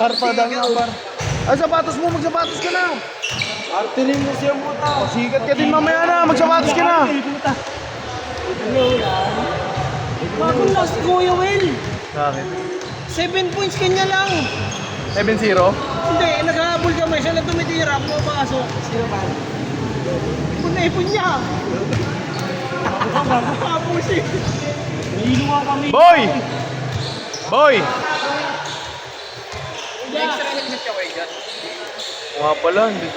Par pa daw na, par. Ay, sapatos mo, magsapatos ka na. Arterin mo siya puta. Sikat ka din mamaya na, magsapatos ka na. Bagong last si Kuya Will. Bakit? 7 points kanya lang. 7-0? Hindi, naghahabol kami. Siya lang tumitira. Pumapasok. Sino ba? Ipon niya. Habol siya. Nahilo nga kami. Boy! Boy! Extra helmet ka, Wega. Mga pala, hindi.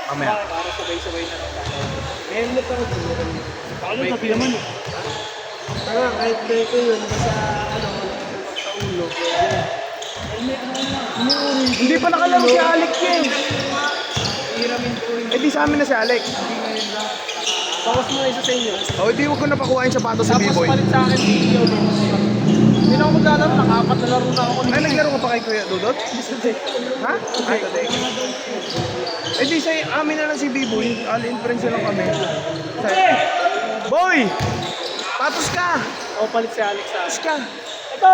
Mamaya. Para sabay-sabay na lang tayo. Helmet ako dun. Paano sabi naman eh? Tara, kahit beko yun, basta ano, sa ulo. Hindi pa nakalaro si Alex eh. Hiramin ko yun. Eh di sa amin na si Alex. Bawas mo na isa sa inyo. O di wag ko na pakuha yung sapatos sa Tapos B-Boy. palit sa akin video. Hindi na ako maglalaro, nakapat na laro na ako. Ay, naglaro ka pa kay Kuya Dudot? Ha? Ay, eh di sa amin na lang si B-Boy. Alin friends na lang kami. Boy! Patos ka! O, palit si Alex sa Patos ka! Ito!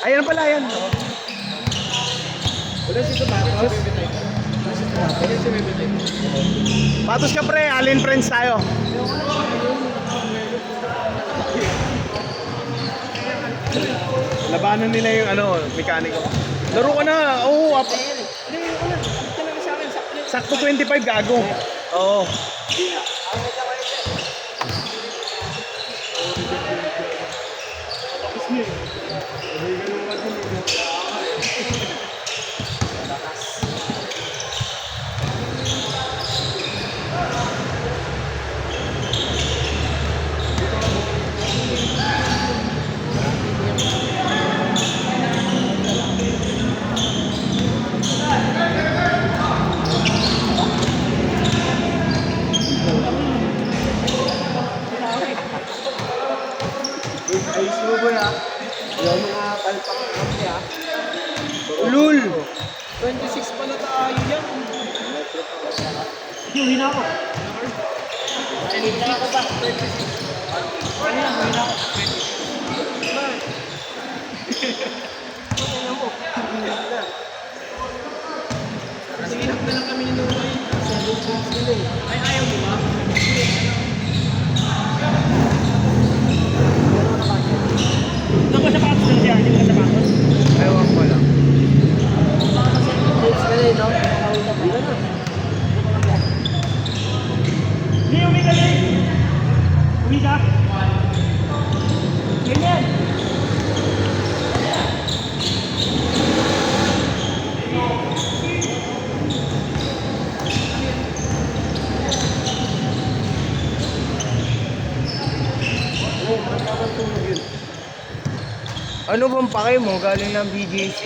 Ayan pala yan. Wala si Tomatos. Wala si Bebete. Patos ka pre, alin friends tayo. Labanan nila yung ano, mekaniko. Laro ka na. Oo, Hindi, wala. Palit ka lang sa akin. sakto 25 gago. Oo. Ayos mo ba ya? Yung mga palpak na kami ha. Ulul. 26 pala tayo yan. Yung hina ko. Hina ko ba? 26. Ano yan? Hina ko. 20. Sige, na lang kami ni Nunoy. Ay, ayaw mo ba? Nakasapatos na siya, hindi mo kasapatos. Ewan ko lang. Hindi, uwi ka rin. Uwi ka. Ganyan. Ano bang pake mo? Galing ng BGC.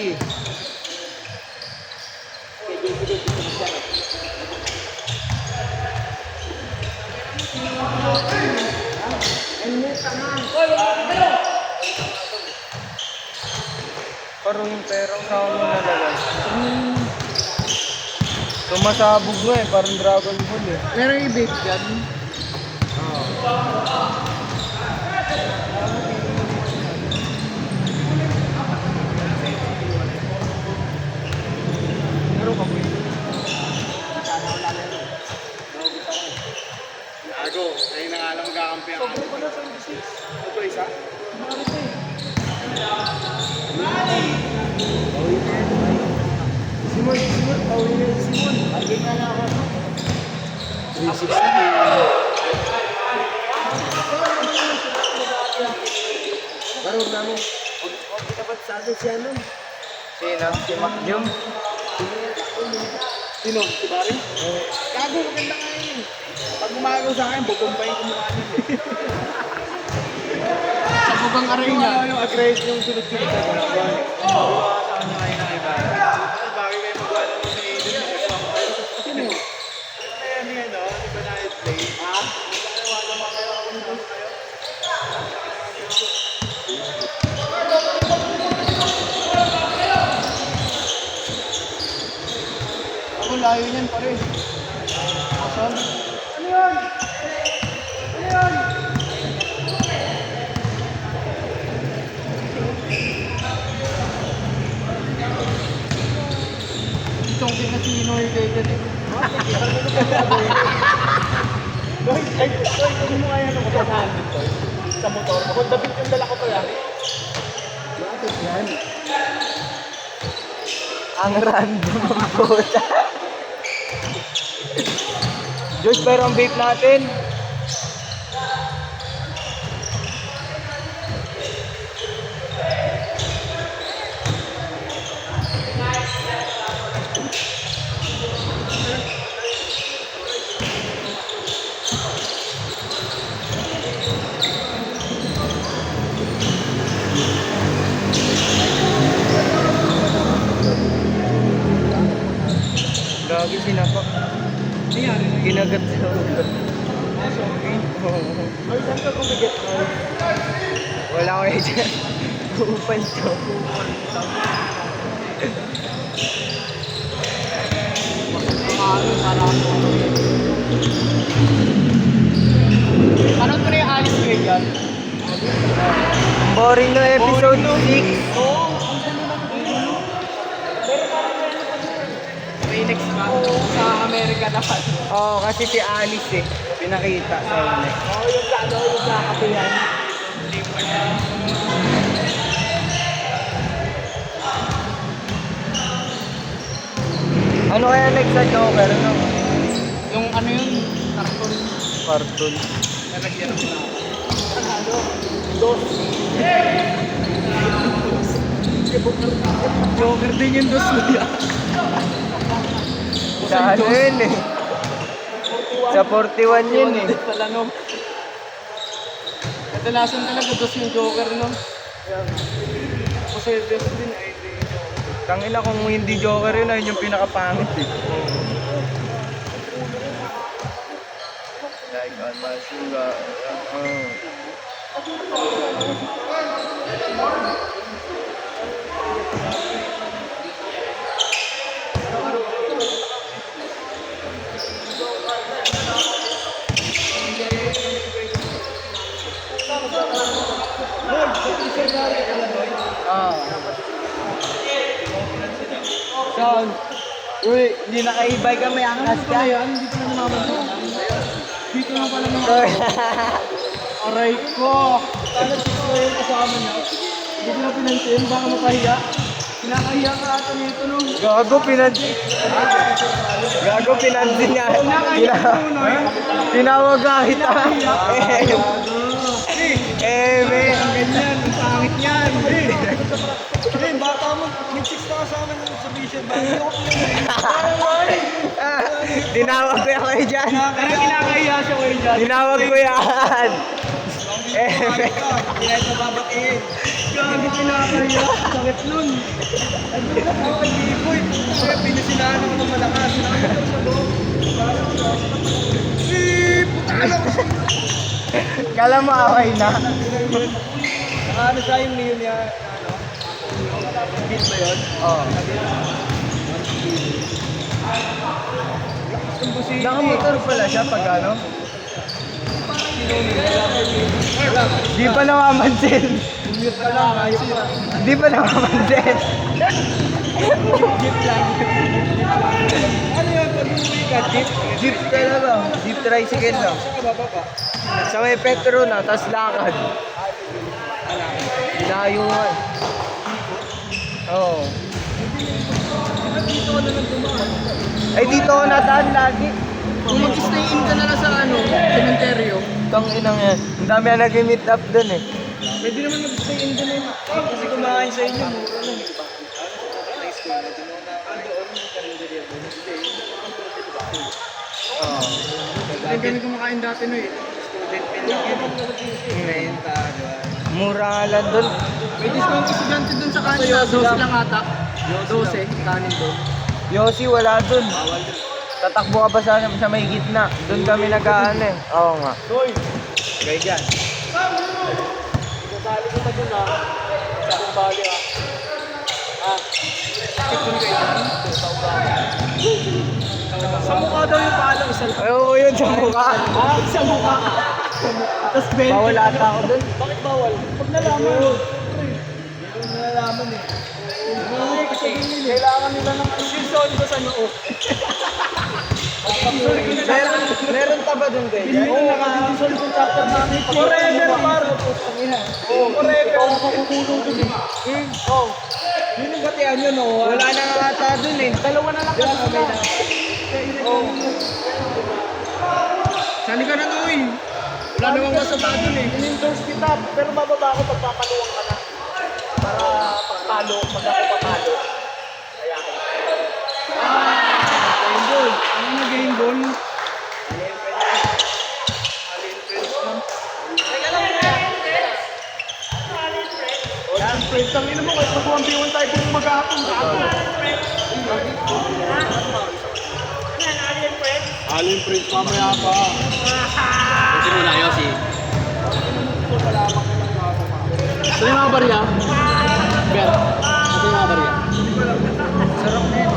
Parang yung perang sa mo nalagay. Tumasabog mo eh, parang Dragon Ball eh. Merong ibig yan. Gago, ayun na nga lang magkakampi ang Sobrang pala sa 26. Ito isa? Bakit eh? Simon, pauwi na yung Simon. Lagi nga na ako. 360. Parang na mo. Okay dapat sa atin siya nun. Sino? Si Macjum? Sino? Si Barry? Gago, maganda nga yun. Pag umagaw sa akin, bubumpayin ko mukha niya. Sa bubang aray niya. Yung aggressive yung sunod-sunod sa ganawan. Oo, sa kanya kayo ng iba. Bakit kayo magawa naman sa Aiden? Sino? Kaya niya, no? Di ba na-play? Ha? Wala naman kayo ako nito kayo. Ako layo niyan pare. Asan? Ano yun? Ano yun? din na si Noy Vegan eh. Kung mo kaya nung kasanahan dito sa motor, kung David yung dala ko to yan. Bakit yan? Ang random ang puta. Diyos, pero ang vape natin. Gagi sinapa. Ginagat sa ulo. Ay, saan ka kumigit mo? Wala ko eh dyan. Upan to. Ano ko na yung Alice Vegan? Boring no episode 6. Oo, ang gulo ng gulo. Pero parang may next na sa Amerika naman. Oo, kasi si Alice eh. Pinakita sa una. Oo, yung sa ano, yung sa kapihan. Ano kaya next sa Joker, no? Yung ano yun, karton. Cartoon. Nalagyan ng na. Ano? Dos. Joker din yung dos mo yan. Sa ano yun eh? Sa 41 yun eh. Pala no. Kadalasan talaga dos yung Joker no. Kasi dos din ay di Joker. Tangina kung hindi Joker yun, ayun yung pinakapangit eh. Like on my sugar. Saan? Uy, hindi nakaibay kami, angkas ka. Hindi ko na nalaman to. Dito na pala naman. Aray ko! Sana dito yung kasama niya. Hindi ko na pinansin, baka mapahiya. Kinakahiya ka ata nito no. Gago, pinansin. Gago, pinansin niya. Tinawag ka kita. Eme. Ang ganyan, ang pangit niyan. Hindi, bata mo, nag-6 na kasama sa vision. Bakit ako Tinawag ko yan kayo dyan. Parang kinakahiya siya kayo dyan. Tinawag ko yan. Eme. Hindi na ito babatiin. Gabi kinakahiya. Sakit nun. Ano ka ako kay Biboy? Kasi pinasinahan ako ng malakas. Nakita ko sa loob. Putaan ako siya. Kala mo okay na. Ano siya yung niyo niya? Ano? Beat ba yun? Oo. Nakamotor pala siya pag ano? Di pa namamansin. Mute ka lang, ayos yun. Di pa namamansin. Jeep lang. Ano yun? Pag umuwi ka, jeep? Jeep talaga. Jeep tricycle lang. Saan ka bababa? Sa may Petro na, tas lakad. Layuan. Oo. Dito ka na lang dumaan. Ay, dito ako nataan lagi. Kung mag-stay in ka na lang sa ano, cementerio. Tang inang yan. Ang dami na nag-meet up dun eh. Pwede naman mag-stay in doon eh. Kasi kumain sa inyo, mura lang. Oo. Hindi kami kumakain dati no eh. Student meal lang yun. Renta, di ba? Mura nga lang dun. May discount estudyante doon sa kanila. 12 lang ata. 12, kanin doon. Yossi, wala dun. Tatakbo ka ba sa may gitna? Dun kami nag-ano eh. Oo nga. Hoy! Gaya dyan. Sasali kita doon ha. Sa akong bali ha. Ah. Tipon kayo dyan. Sa mukha daw yung palo. Isa lang. Ay, oo yun sa mukha. Ah, sa mukha. Tapos 20. Bawal ata ako dun. Bakit bawal? Pag nalaman mo. Hindi ko nalalaman eh. Kasi Kailangan nila ng ano. Season ko sa noo. Meron pa ba dun kayo? Oo, nakadisol yung chapter namin. Forever, par. Oo, forever. Ako makukulong dun eh. Oo. Yun yung batian yun, no? Wala na nga ata dun eh. Dalawa na lang kasi sila. Oo. Sali ka na doon. Wala namang masama dun eh. In-endorse kita, pero bababa ako pagpapaluwang ka na. Para pagpalo, pag ako papalo. Kaya Game ball. Ano na game ball? yan, friends, ang ina mo, kahit mag-1v1 tayo kung mag-aapong gato. Alien Prince, mamaya pa. Kasi muna Yossi. Ito yung mga barya. Ber, ito yung mga barya. Sarap na yun.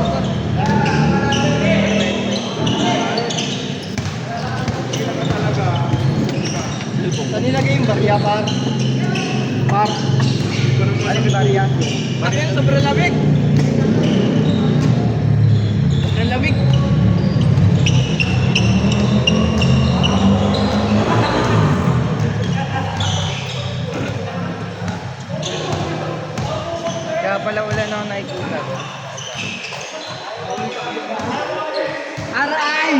Saan nilagay yung barya, par? Par. Ano yung barya? Bakit? Sobrang lamig. Sobrang lamig. Kaya pala wala na ako nakikita. Aray!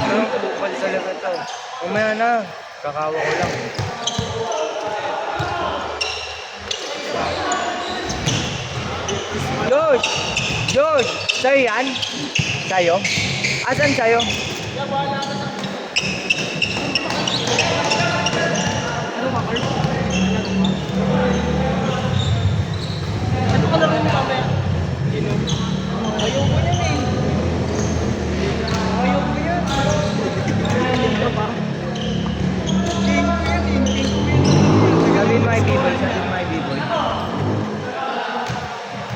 Pero bukal talaga to. Umaya na. Kakawa ko lang. Josh! Josh! Sa'yo yan? Sa'yo? Asan sa'yo? Ano ka lang yung mamaya? Ayoko yan eh. Ayoko yan. Ayoko ka ba? King ko yan eh. King ko yan. Gawin my people. Gawin my people.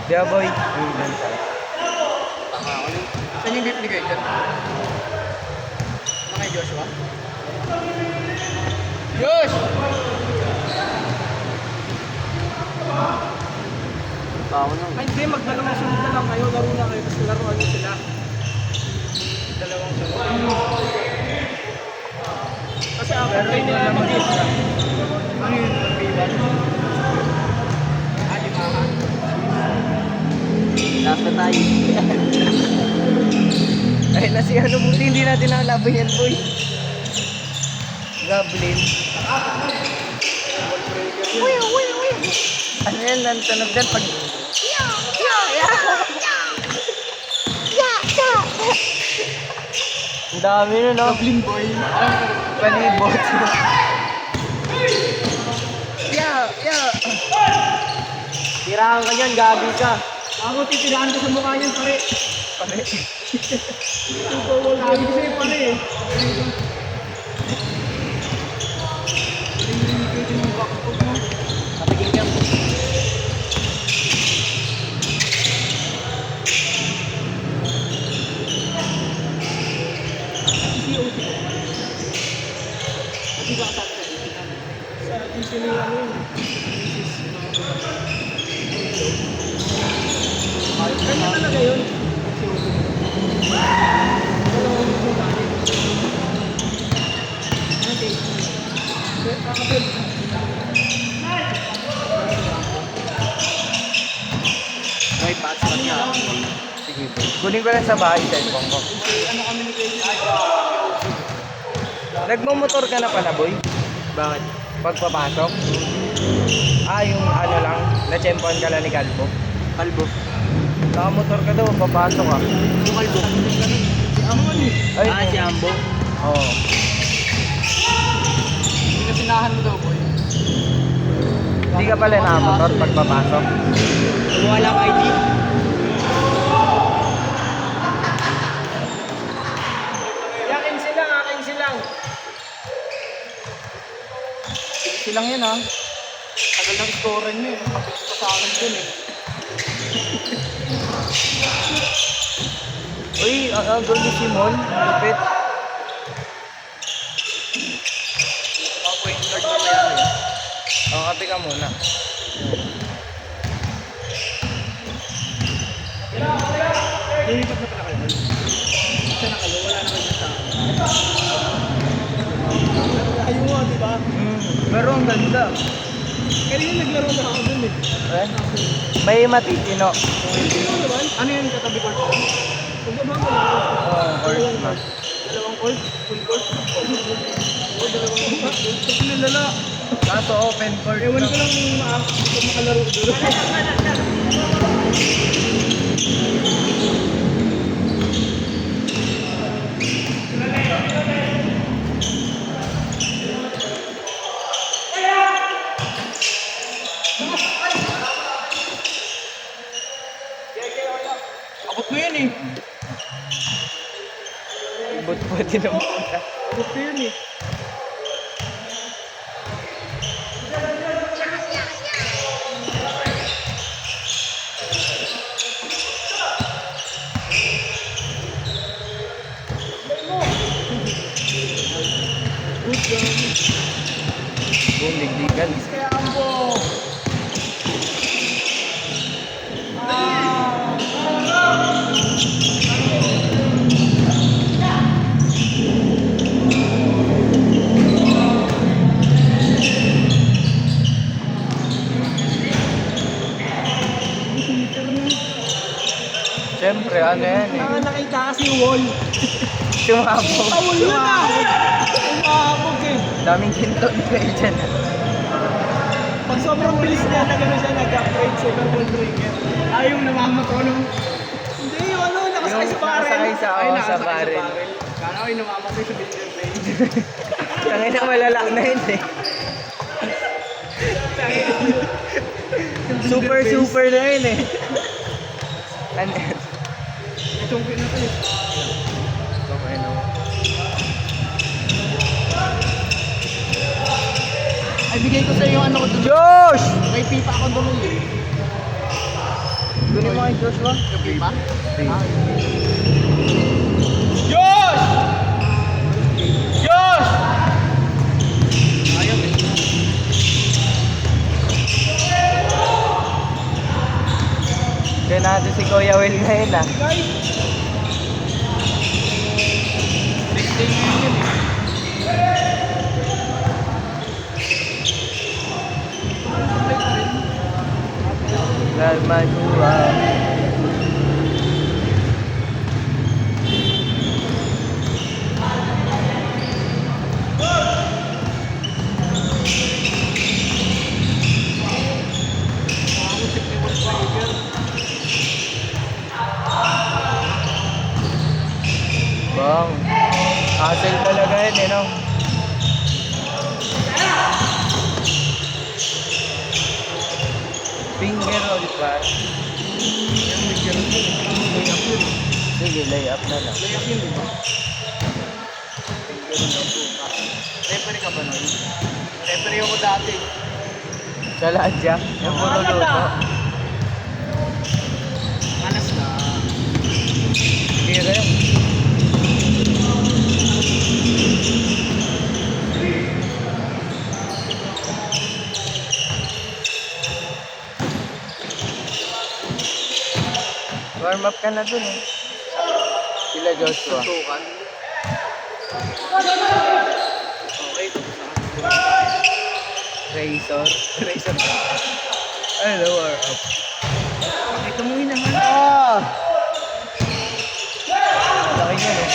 Diya boy. Ayun lang tayo. Saan yung gift ni kayo dyan? Kay Joshua? Josh! Tao na. Ay, hindi. Magdalawang sunod na lang kayo. Laro na kayo. Tapos laruan nyo sila. Dalawang sunod. Kasi ako kayo nila mag-gift. Ano yun? Magbiban? Limahan. Last na tayo. Ay, nasi ano buti hindi natin nakalaban yan, boy. Goblin. Uy, uy, uy. Ano yan, nantunog dyan pag... Ang dami nun, no? Goblin boy. Palibot. Yeah, yeah. Tirahan ka dyan, gabi ka. Ako titiraan ko sa mukha niyan, pare. Pare. Sabi ko sa'yo, pare eh. Kapigil ka. Hindi ba kasama sa GC namin? Sa GC nila ano yun. Kanya talaga yun. Okay. Kakapil. May patch pa niya. Sige po. Kunin ko lang sa bahay, cellphone ko. Ano communication? Nagmumotor ka na pala, boy? Bakit? Pagpapasok? Ah, yung ano lang, na-champion ka lang ni Calvo. Kalbo. Nakamotor ka daw, papasok ka. Yung kalbo. Si Amon eh. Ay, Si Ambo. Oo. Pinasinahan mo daw, boy. Hindi ka pala nakamotor pagpapasok. Wala ka ID? Yakin silang, akin silang. Silang yun ha. Tagal ng scoren nyo eh. Mabilis pa sa akin dun eh. Uy, goal ni Simon. Lupit. Point guard mo yan. O, kape ka muna. Pero ang ganda. Kanina naglaro na ako dun eh. Eh? May matitino. Sino naman? Ano yun katabi court ko? Pagbaba mo lang. Oo, court na. Dalawang court? Full court? Oo, dalawang court. Pinalala. Kaso open court. Ewan ko lang kung makalaro doon. Abot mo yun eh. Ibot po din ang puta. Abot mo yun eh. Boom, digdigan. Kaya ambo. Siyempre, ano yan eh. Mga nakita kasi wall. Sumabog. Tawol yun ah. Umabog eh. Daming kinton kayo dyan. Pag sobrang bilis niya na gano'n siya nag-upgrade sa Super Breaker. Ayaw namamatol. Hindi yung ano, nakasakay sa barrel. Nakasakay sa- Ay, oo, nakasakay sa barrel. Kala ko yung namamatay sa builder blade. Tangin na malalak na yun eh. Super na yun eh. Ano yan? Itong pinatay. Okay na. Ay, bigay ko sa iyo ano ko doon. Josh! May pipa ako doon eh. Kunin mo kay Joshua. Yung pipa? Josh! Josh! Ayaw eh. Kaya natin si Kuya Will ngayon ah. Guys! Next day ngayon yun eh. Lalmadua. Bang. Hassle talaga yun eh, no? Finger roll pa. Yung bigyan ko. Layup yun. Sige, lay up na lang. Layup yun, di ba? Referee ka ba nun? Referee ako dati. Sa Ladya, yung puro luto. Manas na. Sige kayo. Warm up ka na dun eh. Sila Joshua. Tukan. Okay. Razor. Razor. Ano, warm up. Ito mo naman. Ah! Laki niya no?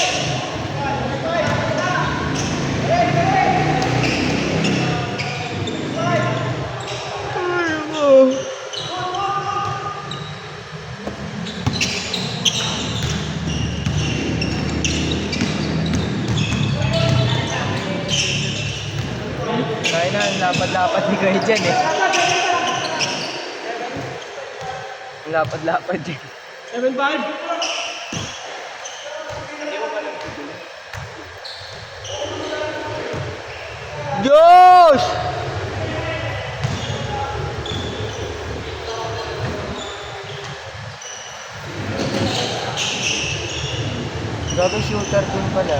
Kaya na, ang lapad-lapad ni Kuya dyan eh. Ang lapad-lapad dyan. 7-5. Josh! Grabe shooter dun pala.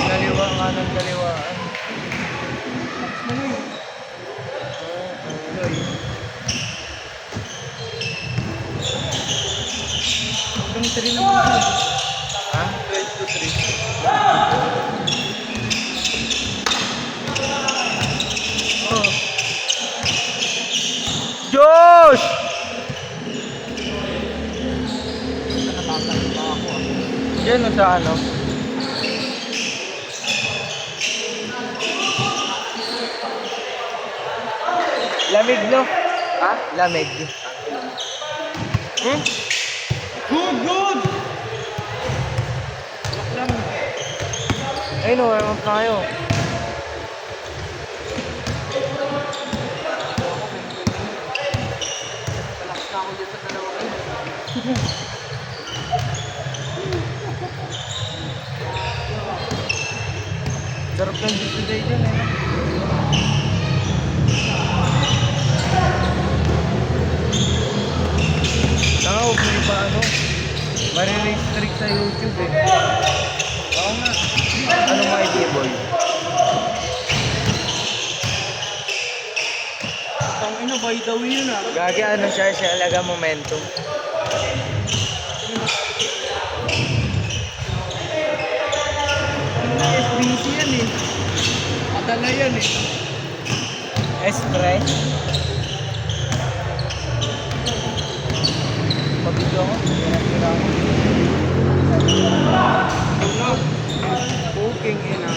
Kaliwa nga ng kaliwaan. Hanggang 3 naman. Ha? 12 to 3. sa ano. Lamig, no? Ha? Lamig. Hmm? Good, good! Ayun o, ewan pa kayo. Sarap ng dito day dyan eh. Saka huwag mo ipa ano, marirestrict sa YouTube eh. Oo nga. Anong mga idea boy? Ang ina, by the way yun ah. Gagi ano siya alaga momentum. SBC yan eh. Adala yan eh. Espre. Pabidyo ako. Tira ako. Ano? Booking ina.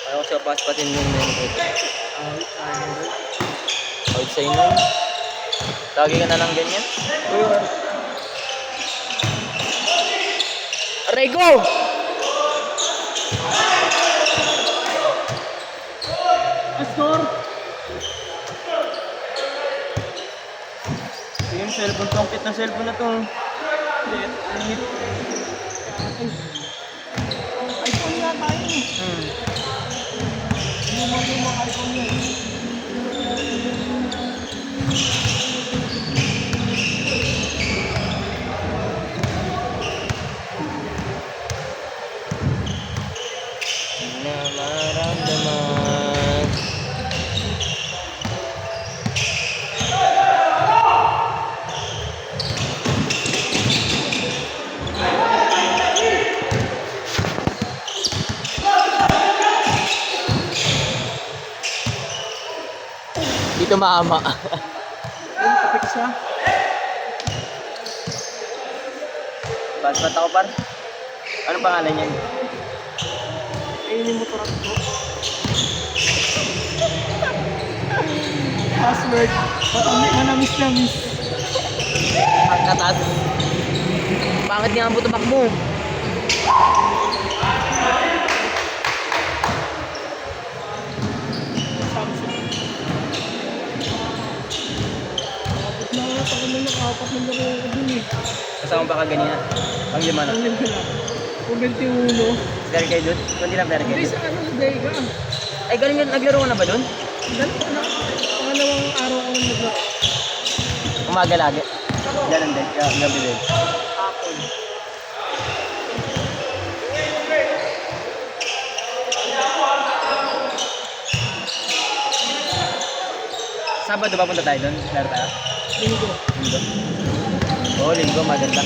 Ayaw siya paspatin yung menu ko. Out sa inyo. Lagi ka na lang ganyan. Aray ko! Astor! Yung cellphone, tongkit na cellphone na to. iPhone nga tayo eh. Luma iPhone yan. Na maramdaman. Dito maama. Yung kapit siya. Paspat ako par. Anong pangalan niyan? Kainin mo turang ko. Password. Manamis na miss. Ang katas. Bakit nga ang butubak mo? Samsung. Kapit na nga. Pag may nakapat ng laro ko dun eh. Kasama pa ka ganyan. Pang lima na. Ang libre na. Kung 21. Pero kayo doon? Kundi lang pero kayo Hindi doon. sa ano sa Dega. Ay, galing yun. Naglaro ka na ba doon? Ganun ko na. Pangalawang araw ko nang naglaro. Umaga lagi. Ganun din. Gabi din. Hapon. Sabado ba punta tayo doon? Laro tayo? Linggo. Linggo. Oo, linggo. Maganda.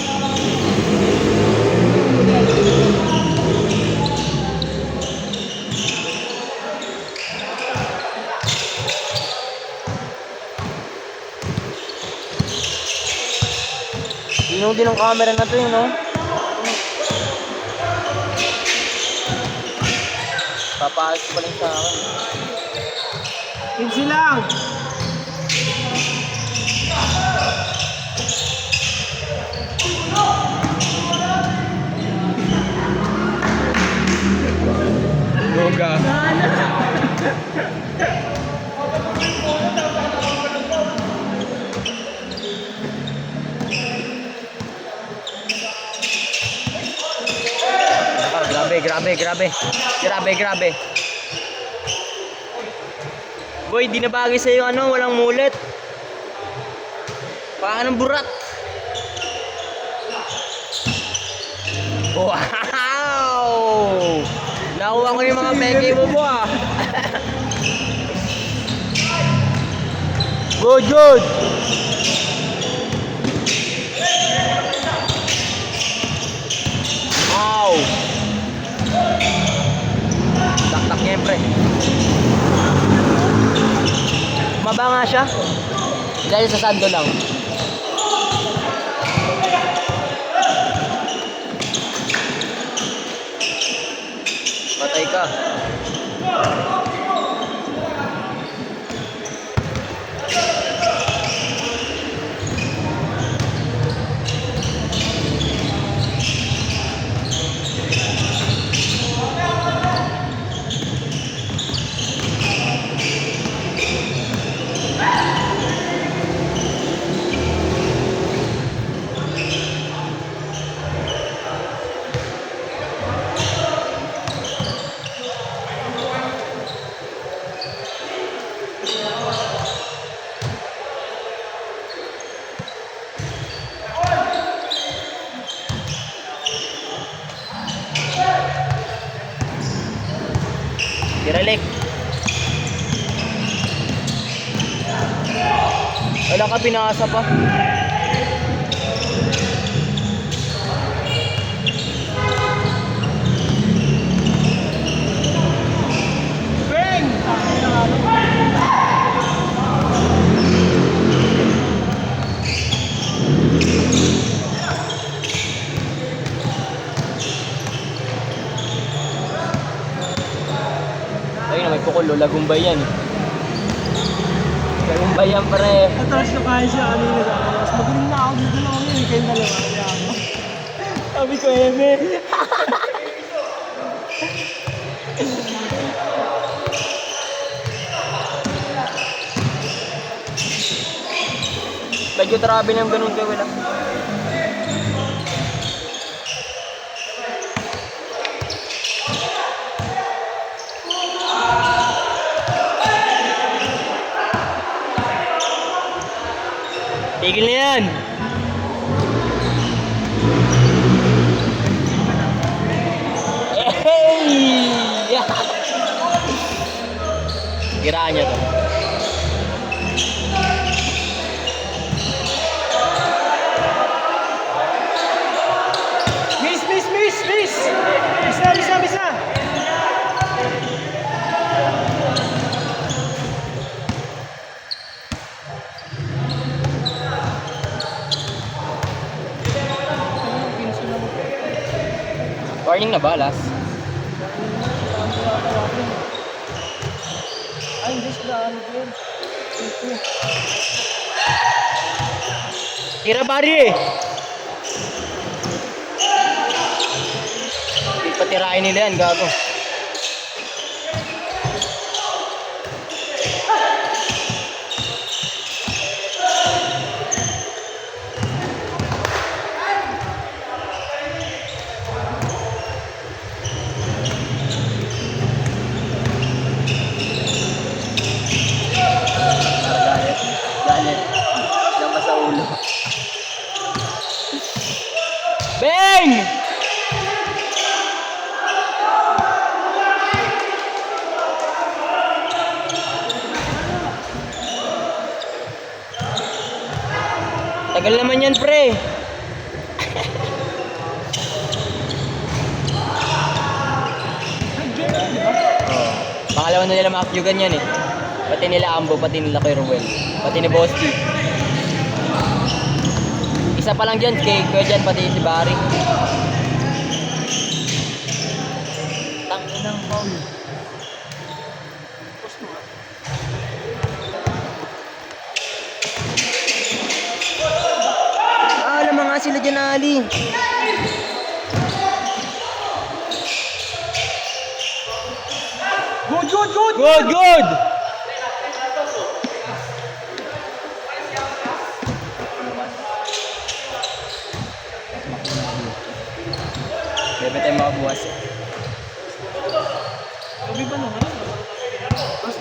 Inom din ang camera na to, no? Papayos pa lang sa akin. 15 lang. Yoga. Grabe. Boy, di na bagay sa'yo ano, walang mulit. Baka ng burat. Wow! Nakuha ko yung mga peke mo ah. Good, good. Wow. Tak-tak niya yung pre. Maba nga siya. Dahil sa sando lang. Patay ka. Direlek. Wala ka pinasa pa. Bang! Ayun, may pukulo. Lagumbay yan. Lagumbay yan, pare. Atras na kaya siya kanina sa ayos. Magaling na ako dito lang ako yun. Kayong dalawa. Kaya ako. Sabi ko, Eme. Medyo trabe ng ganun kayo wala. Tigil na yan! Hey! Kiraan niya to. Miss! Miss na! Warning na ba, last? Ay, hindi sila ano yun. Tira pari eh! Hindi pa tirahin nila yan, gago. Galit. Diyan sa ulo. Bang! Tagal naman yan, pre. Pangalawa na nila makakyugan yan eh. Pati nila Ambo, pati nila Kuya Ruel, pati ni Bosti. Isa pa lang dyan, kay Kuya Jan, pati si Barry. Tangin ng foul. Alam nga sila dyan, Ali. Good, good! Bebe tayo makabuwas eh.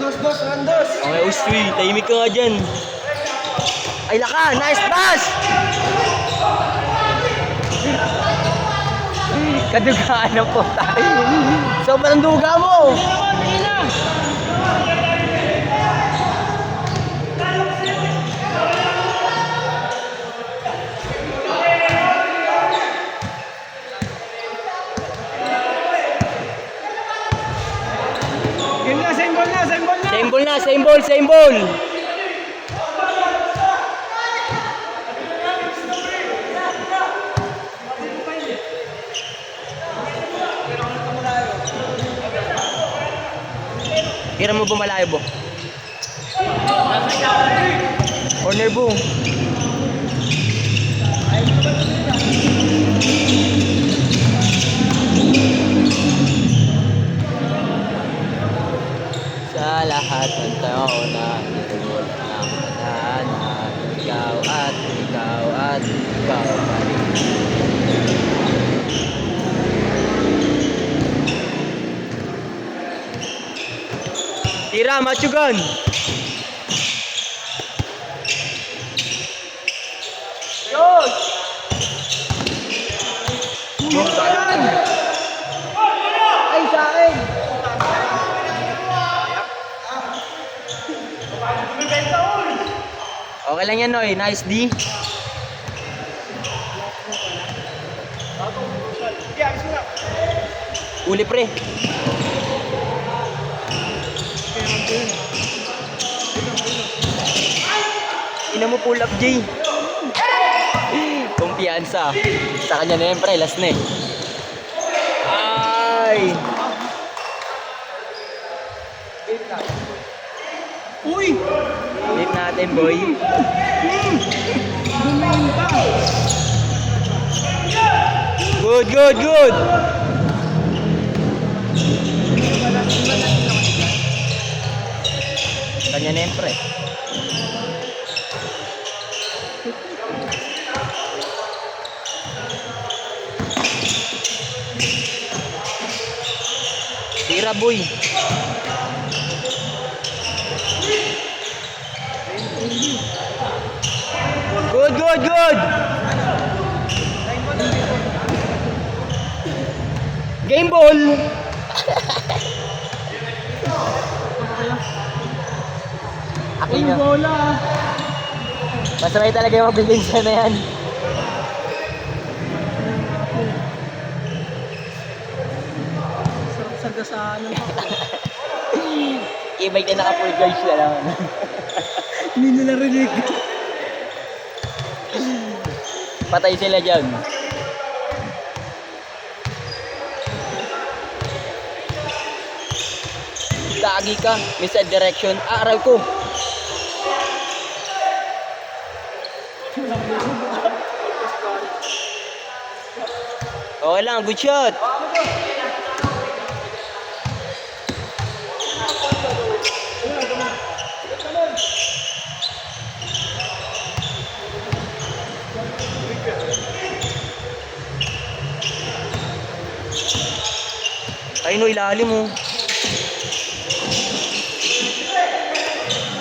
Dos, Randos! Okay, Uswi, tahimik ka nga dyan. Ay, laka! Nice pass! Kadugaan ng puta. Sobrang duga mo! Same ball na, same ball, same ball. Tira mo bumalayo, Bo. Corner, Bo. Sa lahat ng tao na itulog ng tadhana, ikaw at ikaw at ikaw pa rin. Tira, Machugan! Ay, sa akin! Okay lang yan, Noy. Nice D. Uli, pre. Ina mo pull up, Jay. Kumpiyansa. Sa kanya na yan, pre. Last na eh. Ay! Uy! Late natin, boy. Bumain ka! Good, good, good! Kanya na yan, pre. Tira, boy. Good, good, good! Game ball! Akin Uy, nyo. bola! Masabay talaga yung magbibinsa na yan. Sarap sa gasaan ng I-bike na naka-full guards na lang. Hindi nila rinig. Patay sila dyan. Gagi ka, misal direction. Aral ko. Okay lang, good shot. Ay no, ilalim mo.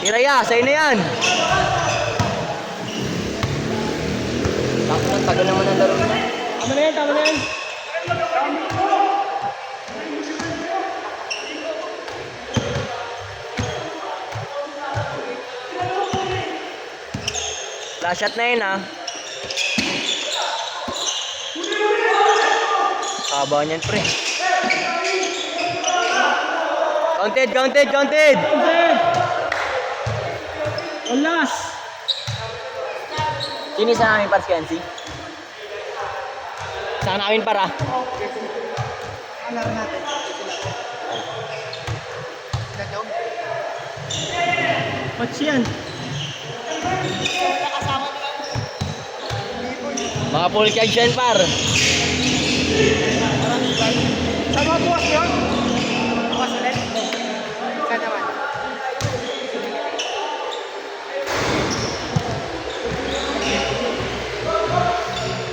Iraya, sa'yo na yan. Tapos ang tagal naman ang laro na. Tama na yan, tama na yan. Last shot na yun, ha. Haba niyan, pre. Counted, counted, counted. Olas! Sino sa namin para si Kenzie? Sa namin para. Alaro natin. What's yan? Mga full charge yan, par. Saan mo tuwas yun? Tuwas ulit? Saan naman?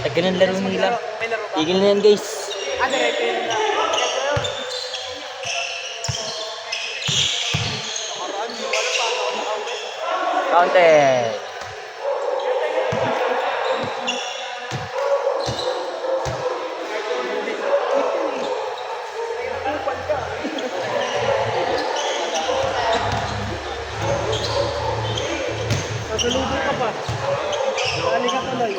Tagal ng laro nila. Tigil na yan, guys. Ano rin, pero na. Counted. Sasalubong ka pa. Dali ka tuloy.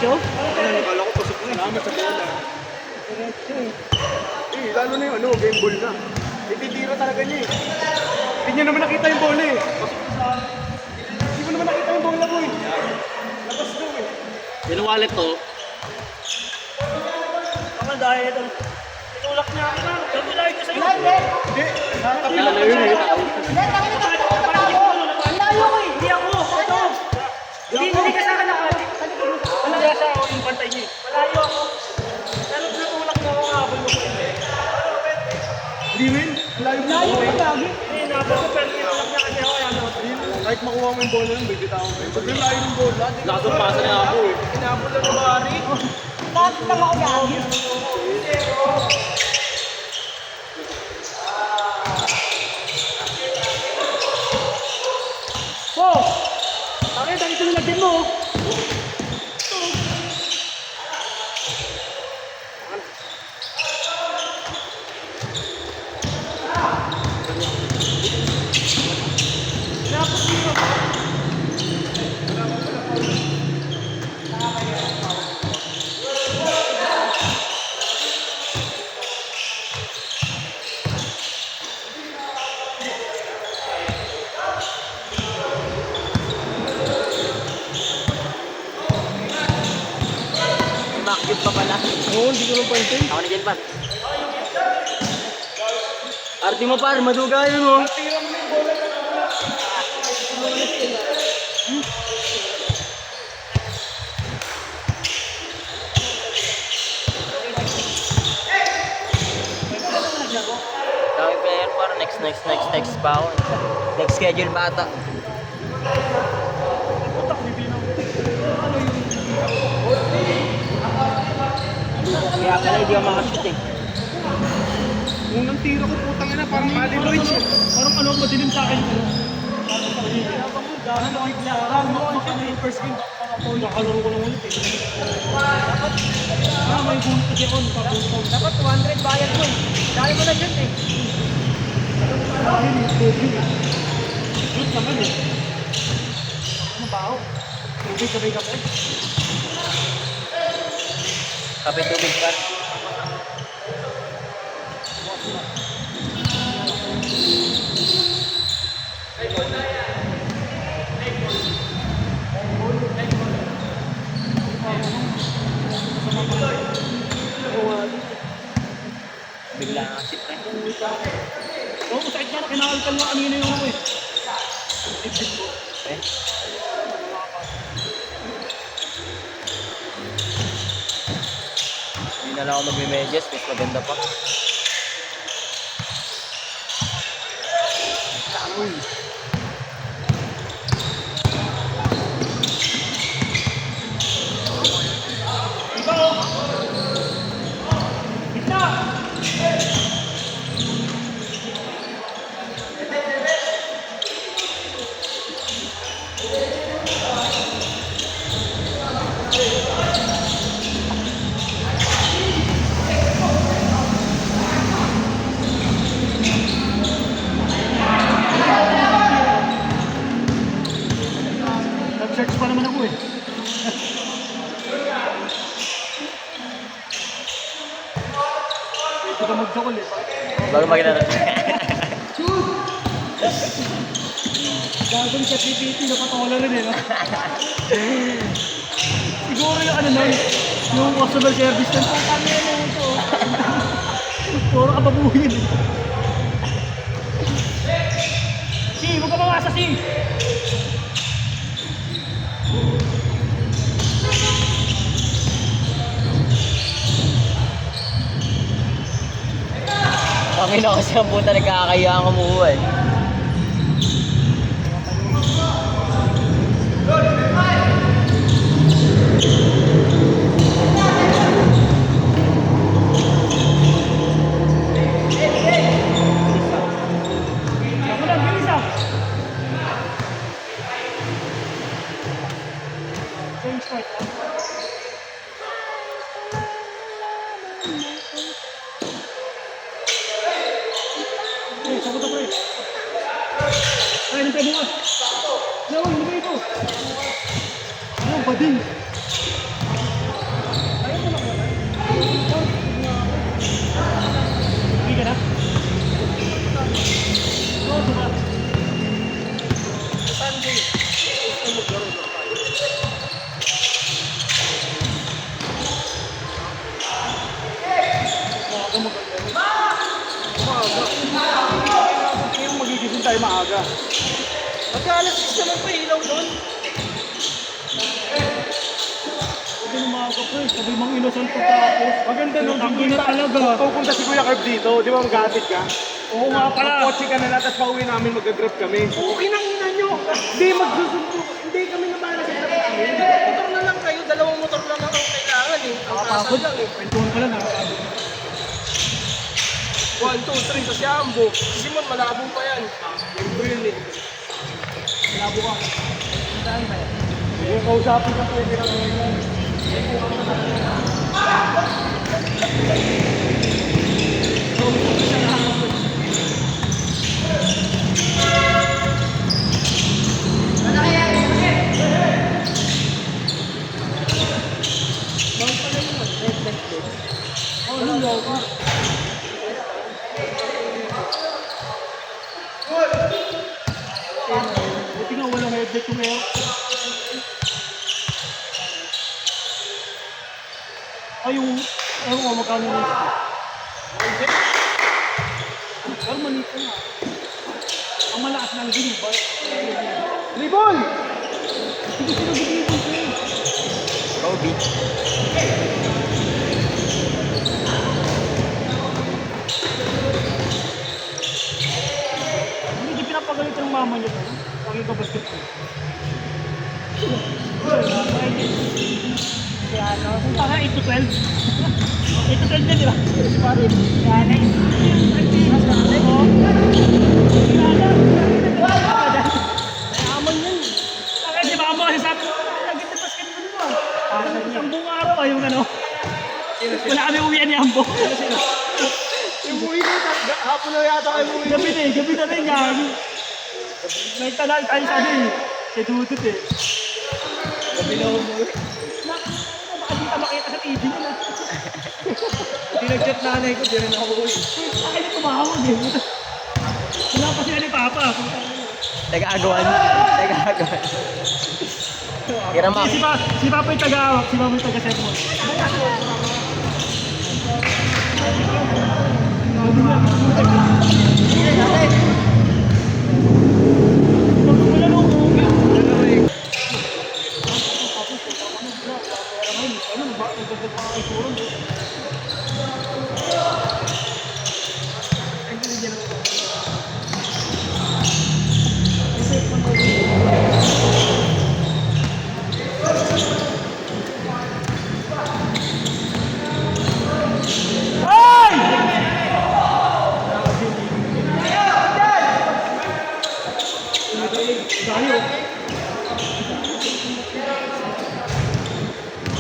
Diretso? Akala ko pasok na. Salamat sa bola. Diretso eh. Lalo na yung game ball na. Ititira talaga niya eh. Hindi niya naman nakita yung bola eh. Hindi mo naman nakita yung bola mo eh. Labas daw eh. Pinuwalit to. Baka dahil ito. Tinulak niya ako na. Sabi lang ito sa'yo. Hindi. Lalo yun eh. Layo ko eh. Hindi ako. Ito. Hindi ka sa akin nakati. Ano kaya sa ako yung pantay niya eh. Malayo ako. Pero tinulak mo ako habol mo ko eh. Hindi rin. Layo Layo ko lagi. Hindi, nabal ko pero tinulak niya kasi ako. Ano? Kahit makuha mo yung bola yun, may bitawan mo. Pag yung layo ng bola, Nakasupasa na ako eh. inabot lang ng bari. Bakit lang ako lagi? Oh! Bakit? Ang ito nilagyan mo. Bakit pa pala? Oo, hindi ko lang pansin. Ako na dyan pa. Arti mo par, maduga yun oh. Tira mo na yung bola. Dami player par. Next pa ako. Next schedule pa ata. Kaya pala hindi ako makashoot eh. Unang tira ko, putang ina, parang Caliboy. Parang ano, madilim sa akin. Dahil ako yung kailangan mo kami yung first game. Nakalaro ko lang ulit eh. May bunot kasi ako. Dapat 200 bayad mo eh. Dahil mo na dyan eh. Shoot naman eh. Ano ba ako? Tubig sabay ka pa eh. Kape tubig par. Bigla nga shit pa. Oo, sakit nga na. Kinakal na kanina yung ano eh. Eh? Hindi na lang ako magme-medyas, mas maganda pa. Ikaw oh! Gitna! Nag-search pa naman ako eh. Ito ka mag-jokol eh. Bago maginara. Gagawin sa PPT, napatola rin eh, no? Siguro yung ano nun, yung customer service nun, kung kami na ito. Puro ka babuhin eh. Si, huwag ka mamasa, si! Kami na kasi ang puta nagkakaya ang kumuha eh. Ako lang, bilis ah! Same start lang. Sagot ako eh. Ay, nantay mo ka. No, hindi ba ito? Ano, bading. tayo maaga. Magka-alas 6 naman pa ilaw doon. Sabi ng mga kapre, sabi mga inosal ko tapos. Maganda nun, Tanggi na talaga. pupunta si Kuya Carb dito, di ba maghatid ka? Oo nga pala. Kotse ka na lang, tapos pauwi namin, mag-grab kami. Okay nang ina nyo. Hindi, magsusundo. Hindi kami na bahala sa grab namin. Motor na lang kayo, dalawang motor lang ang kailangan eh. Ang asal lang eh. Kwentuhan ka lang, nakakabot. 1, 2, 3 sa Siambo. Simon, malabo pa yan. Ito yun eh. Malabo ka. Yung kausapin ka pwede lang ngayon. Buti nga walang headlight yung air. Ay, yung... Ewan ko, magkano na ito. Pero manito nga. Ang malakas ng gini ba? Libon! Hindi sila bigyan ko eh. Kobe. Hindi pinapagalit ng mama niya to. Pagin ka basketball. Kung taka 8 to 12. 8 to 12 na, di ba? Si pare. Yan eh. Oo. Mayaman yan. Bakit si mama kasi sabi ko, lagi na basketball mo. Isang buong araw ay yung ano. Wala kami uwian ni Ambo. Yung uwi ko, hapon na yata kayo uwi. Gabi na rin yan. May tanan tayo sa ano eh. Kay Dudut eh. Gabi na umuwi. Baka di ka makita sa TV nila. Hindi nag-chat nanay ko, di rin ako uwi. Ay, hindi tumawag eh. Wala pa sila ni Papa. Taga-agawan. Taga-agawan. Iramak. Si Papa yung taga-awak, si Papa yung taga-setmont. Wala nung okay. Tayo.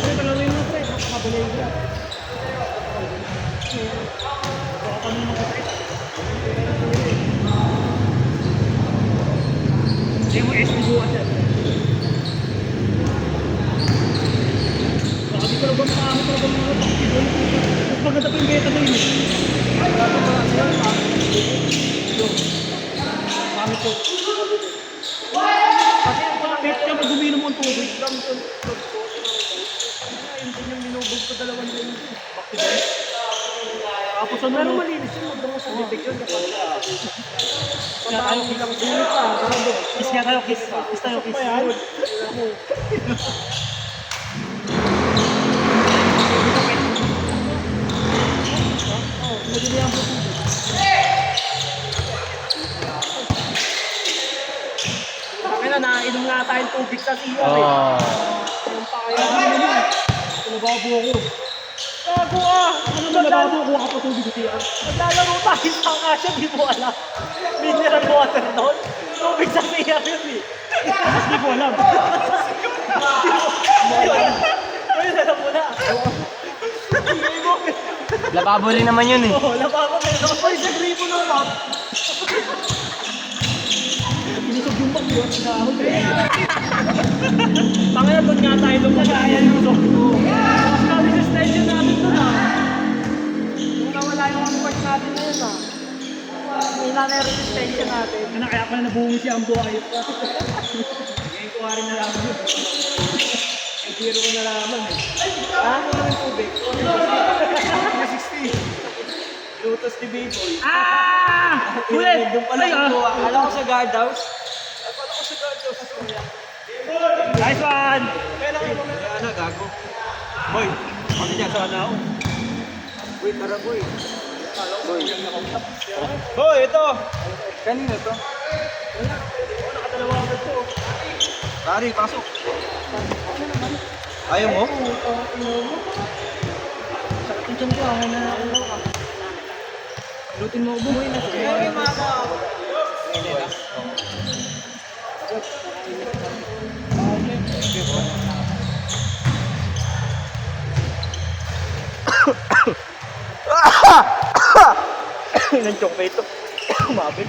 Ay, palaro yung mga pre. Makabalay ka. Baka kami mga pre. Hindi mo SP buwan yan. Baka di ko na ba makahamit na ba mga basketball? Mas maganda pa yung beta na yun. Ay, wala pa ba siya? Pamit ko. Kasi wala bet ka pag uminom mo ang tubig. Hindi yung minubog ko 2 minuto. Bakit? Tapos ano? Pero malinis yun. Magdamo sa bibig yun. Patawag lang dulo pa. Kiss nga tayo, kiss. Kiss tayo, kiss. Nagilihan po tubig. Kaya na, nainom nga tayong tubig sa siya. Oh. Yung pa kaya naman yun. Pinababo ako. Gago ah! Ano nababo ko ako tubig sa siya? Naglalaro tayo sa kasya, di mo alam. Mineral water doon. Tubig sa siya yun eh. Tapos di ko alam. Ayun, alam mo na. Lababo rin naman yun eh. Oo, lababo na yun. Ay, sa gripo ng map. Inisog yung bag yun. Sinahod eh. Tangina doon nga tayo lumagayan yung dog ko. Tapos kami sa station natin doon ah. Nung nawala yung unwatch natin na yun ah. Nila na yung resistensya natin. Kaya pala nabungi si Ambo ayot. Ngayon ko rin nalaman yun. Ang biro ko nalaman eh. Ha? Ano yung tubig? 360. Tutos ni B-Boy. Ah! Ulit! Doon pala Ay, ah. kukuha. Alam ko sa guardhouse. Nice one! Kaya na, gago. Boy, ano dyan? Sana ako. Boy, tara boy. Boy, ito! Kanino to? Pare, pasok. Ayaw mo? Sakit yung tiyan ko, ako na nakalaw ka. Lutin mo ubo. Nanchok pa ito. Umabit.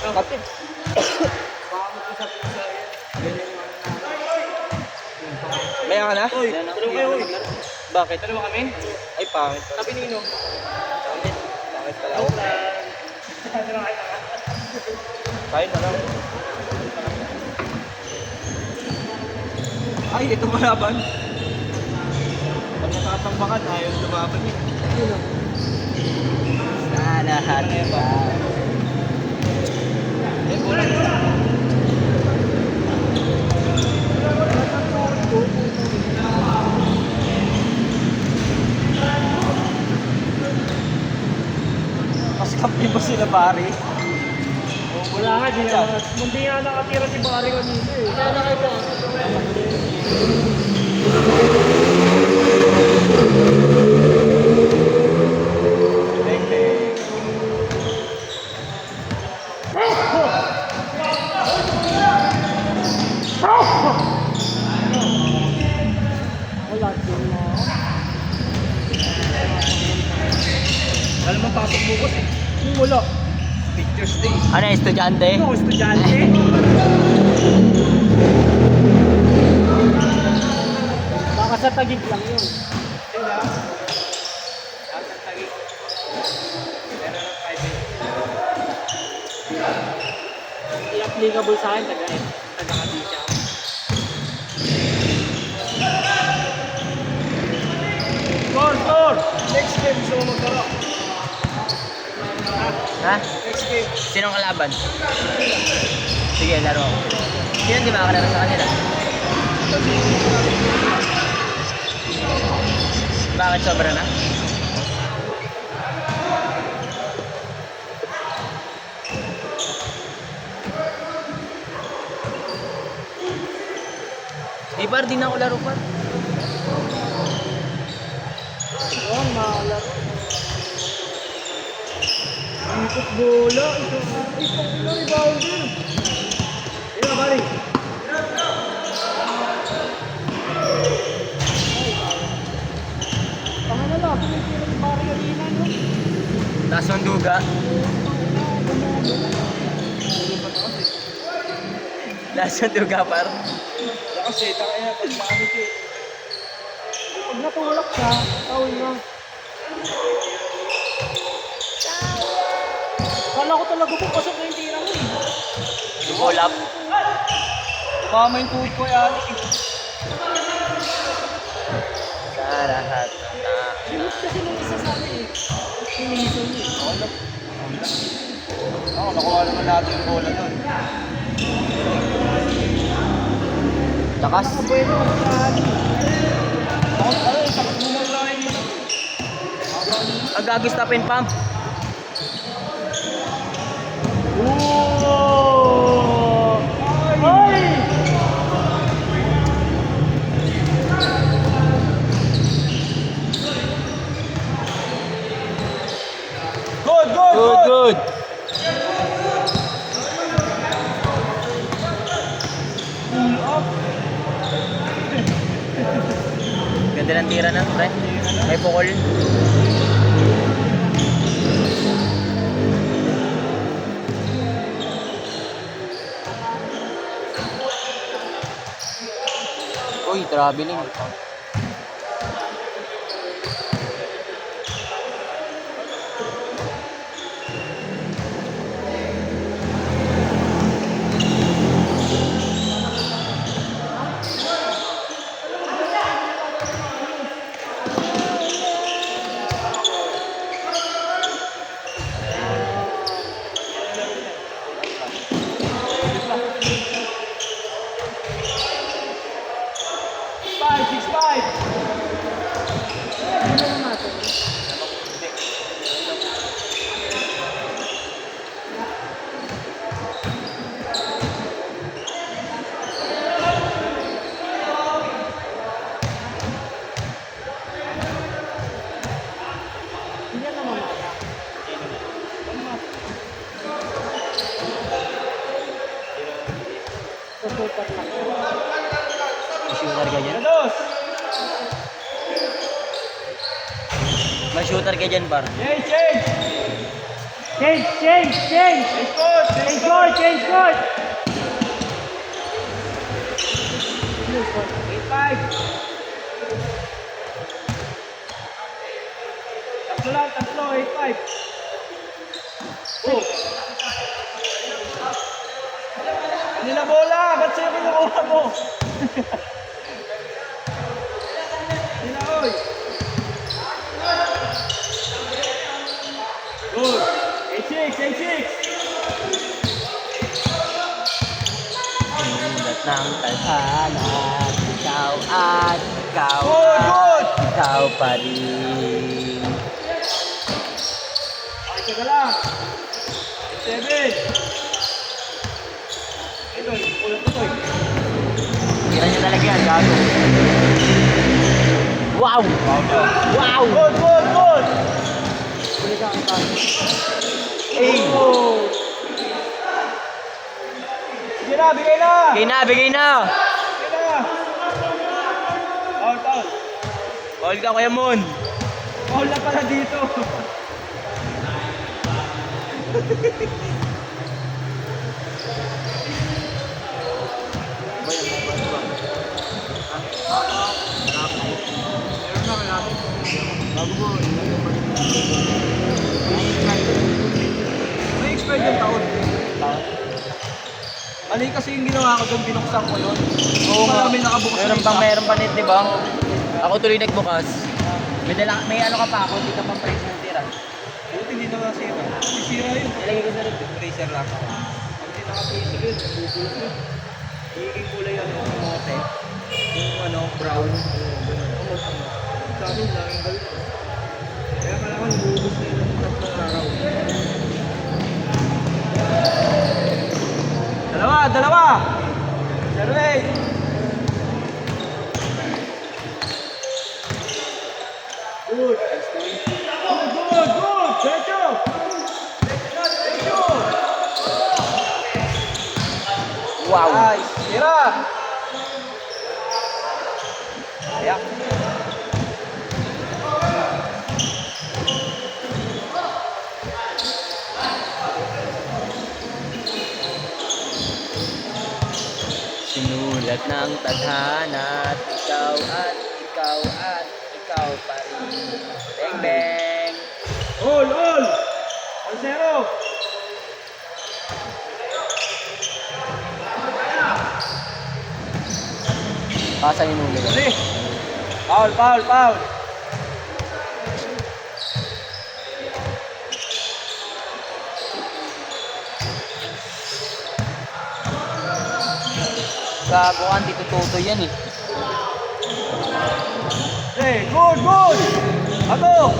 Kapit. Maya ka na? Tulong kayo, uy. Bakit? Dalawa kami? Ay, pangit. Sabi ni Ino. Pangit pala. Kain na lang. Ay, ito malaban. Pag natatambakan, ayaw lumaban eh. Sa lahat ng tao. Eh, bulan. Mas kampi ba sila pare? Wala nga, di na. Hindi nga nakatira si Barry kanina eh. Kaya nakita. Wala din mo. Alam mo, pasok bukas eh. Wala. Pictures day. Ano, estudyante? Ako, estudyante. Baka sa tagig lang yun. Hindi applicable sa akin, taga-Cavite ako. Score! Next game, gusto mo magkaro. Ha? Next game. Sinong kalaban? Sige, laro ako. Sino di makakalaro sa kanila? Bakit sobra na? Di par, di na ako laro par. Yun, makalaro. Ikot bola. Ay, pangina, rebound din. Ayun, Barry. Pangalan lang, pinitira ni Barry kanina, no? Taas ng duga. Taas ng duga par. Kasi, takaya, pag maamit eh. Pag natulak siya, tawin na. Kala ko talaga pupasok na yung tira mo eh. Lumulap. Mama yung tuhod ko yan. Sa lahat ng tao. Sinut kasi nung isa sa amin eh. Sinison niya. Ako, nakuha naman natin yung bola doon. Takas. Bueno, sa amin. Ako, sakit mo lang lang yun. Agagi stop and pump. Oh! Ay! Good, good, Good, good. Ganda ng tira na, pre. May pukol. Uy, traveling. shooter ka dyan? Dos. May shooter ka dyan, par. Change, change. Change, change, change! Change court, Change court, change court! 8-5. Tatlo lang, tatlo, 8-5. Oh. Kanila bola, ba't sa'yo kinukuha mo? Kanila, oy. Good. 8-6, 8-6. Sinulat ng tadhana, ikaw at ikaw Good, good. ikaw pa rin. Okay, teka lang. 7. Ito, ulat ko to eh. Tira niya talaga yan, gago. Wow! Wow! Good, good, good. Hey! Oh. Sige na, bigay na. Bigay na, bigay na! Bigay na. Out, out. Bawal ka, Kuya Mon! Foul na pala dito. May expired yung taon. Mali kasi yung ginawa ko doon, binuksan ko yun. Oo nga. Marami nakabukas na isa. Meron pa net, di ba? Ako tuloy nagbukas. May ano ka pa ako, hindi ka pa price ng tira. Buti hindi na nasira. Sisira yun. Ilagay ko sa rin. Tracer lang. Pag hindi naka-tracer yun, bubulok yun. Higing kulay ano, mote. Yung ano, brown. Sa amin, laging galit. Kaya kailangan bubus na yun ng tatlong araw. Dalawa! 0-8! Good! Good! Derecho! Derecho! Wow! Nice! Tira! Ayak! Sinulat ng tadhana at ikaw pa rin. Bang bang! All! 1-0! Pasan yung ulo. Ready? Foul! Gago ka, hindi tututo yan eh. Hey, good! Ato!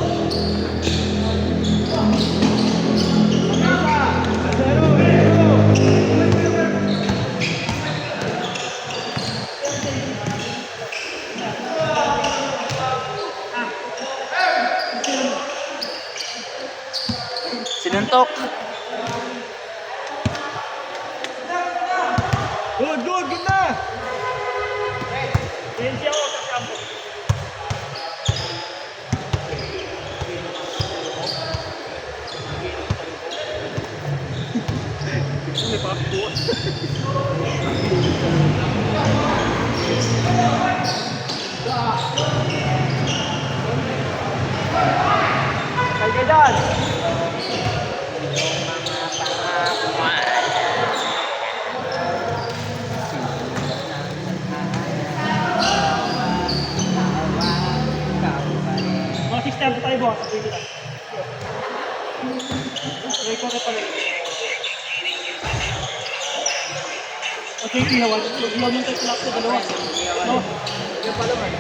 Sinuntok. Good na! Benji ako sa kampo. May passport. Kaya dyan! Mga 6:30 tayo boss. Record na pala. Okay, ihawan. Ihawan yung tatlo sa dalawa. No? Yung pala man.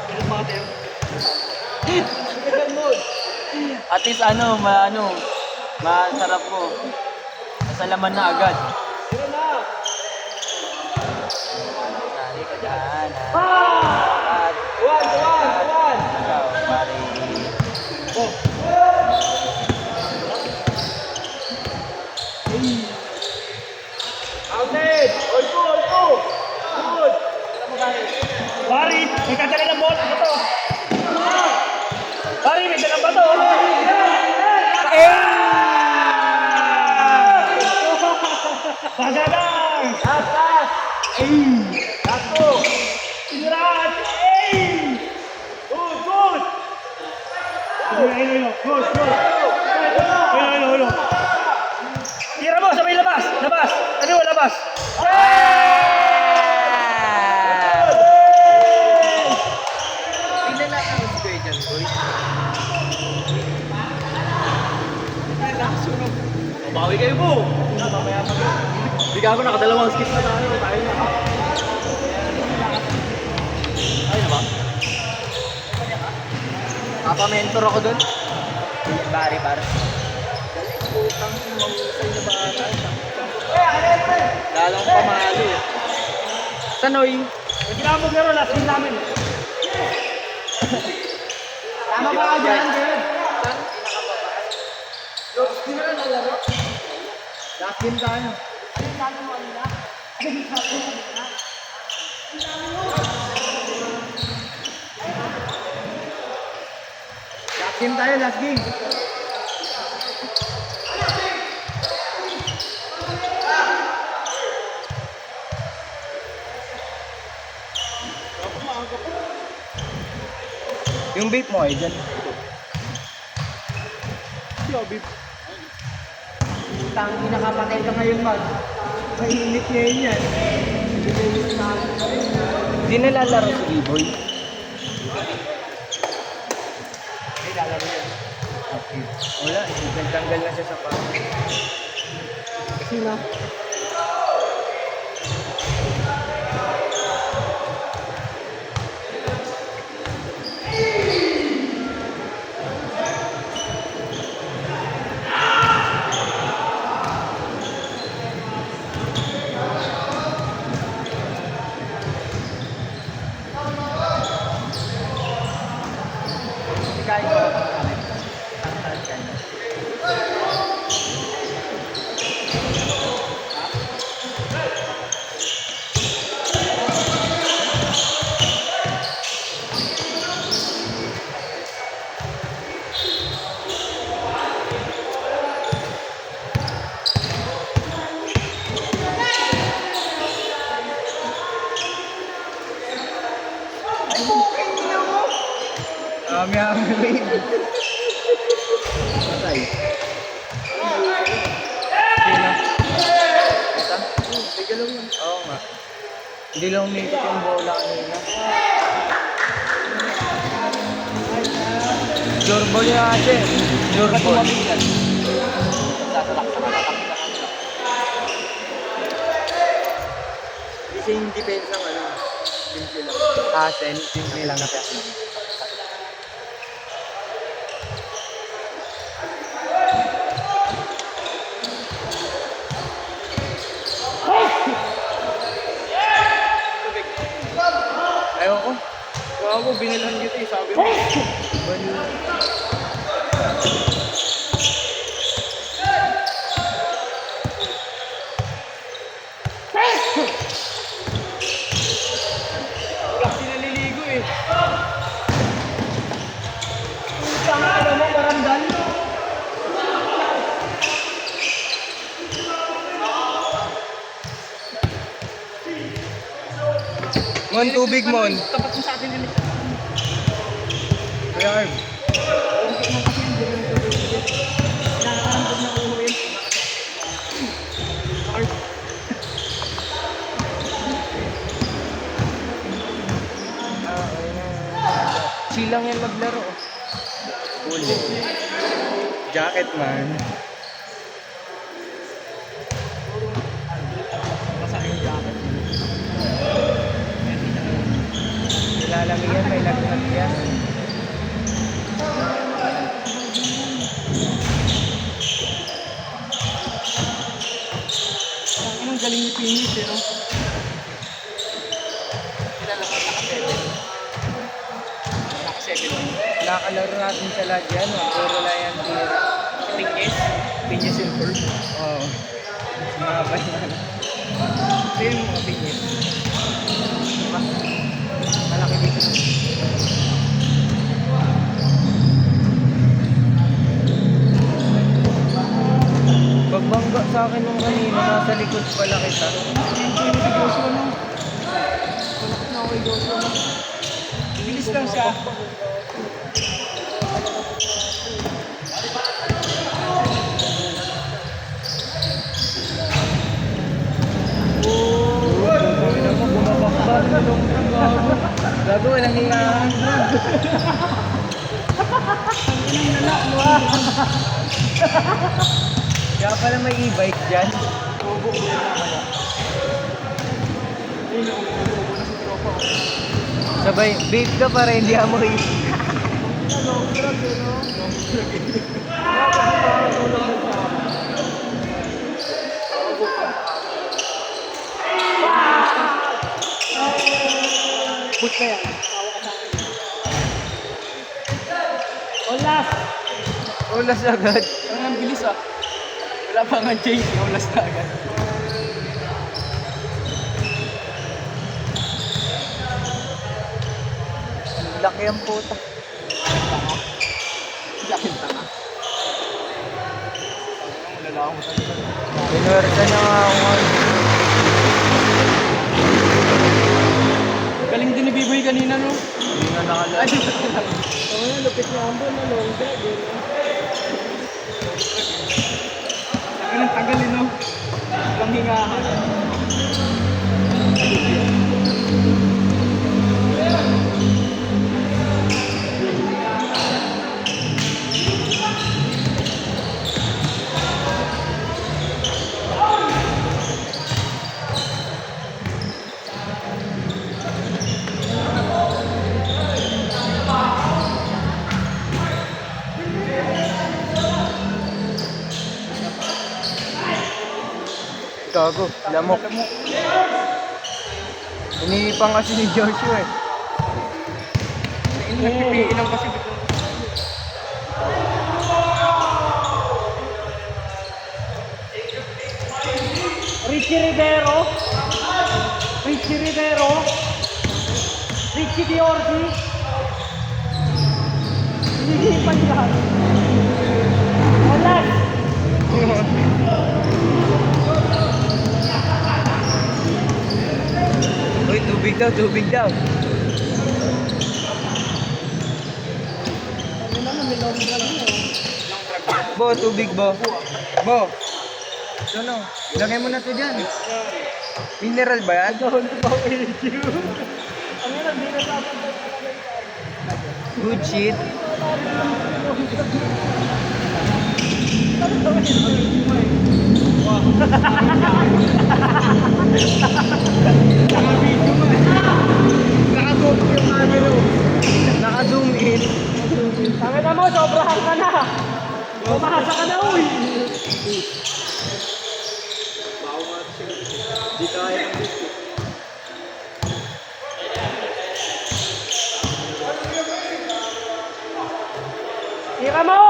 Yung pattern. Second mode. At least masarap mo. Nasa laman na agad. Zero na. Nari ka dyan. At One. ikaw pa rin. Oh. Outed. All two. Good. Ano mo guys? Pari, may kadala ng bola. Ito. Pari, may dalang bato. Pagadang! Atas! Tato! Sinuraan! Good, good! Ayun. Good, good. Ayun. Tira mo, sabay labas. Labas. Ano, labas. Tingnan lang ang square dyan, boy. Bawi kayo po. Hindi ka ako nakadalawang skip na tayo. Tayo na. Ay na ba? Papa-mentor ako dun. Pare. Putang mahusay na bata. Lalong pamalo eh. Sanoy. Huwag na maglaro, last game namin. Tama ba ka dyan, Gerd? Last game tayo. Last game tayo, last game. Yung vape mo ay dyan. Tang pinakapatay ka ngayon, Mag. Mainit ngayon yan. Hindi nalalaro si E-Boy. Ay, lalaro yan. Okay. Wala, nagtanggal na siya sa pa. Sino? Ami-ami. Patay. Sino? Ito? Tigalaw yun. Oo nga. Hindi lang umikot yung bola kanina. Floorball yung ate. Floorball. Kasi yung depensa ng ano. Simple lang. Hassel. Simple lang na pek lang. Ayaw ko. Kaya ko, binilhan kita eh. Sabi mo. Kasi naliligo eh. Tama ka naman, barangay. Mon, tubig mon. Tapat mo sa atin din. Kuya Arv. Chill lang yan maglaro. Cool. Jacket man. Nilalamig yan, may lagnat yan. Anong galing ni Pinis, eh, no? Nakalaro natin sa lahat yan, puro lang yan tira. Pinyes. Pinyes yung first. Oo. Sumabay na. Ito yung mga pinyes. Malaki dito. Pagbangga sa akin nung kanina, nasa likod pala kita. Bilis lang siya. Sabi mo, bumabakbak. Gago, walang hingaan. Kaya pala may e-bike dyan. Sabay, vape ka para hindi amoy. But na yan. Olas! Ulas agad. Ang bilis ah. Wala pa nga change. Olas na agad. Laki ang puta. Laking tanga. Lalaki mo talaga. Pinuwerta na nga ako ngayon. Galing din ni Biboy kanina, no? Hindi na nakala. Ay, oh, lupit niya ang na long drag, eh. Sabi ng tagal, eh, no? Walang hingahan. Gago, lamok. Iniipang kasi ni Joshua eh. Nagpipiilang kasi. Richie Rivero. Richie Rivero. Richie Diorgi. Hinihipan lahat. Olas! Uy, tubig daw, tubig daw. Bo, tubig bo. Bo. Ano? Lagay mo na to dyan. Mineral ba yan? Good shit. Naka-zoom in. Tangin na mo, sobrahan ka na. Pumahasa ka na, uy. Tira mo!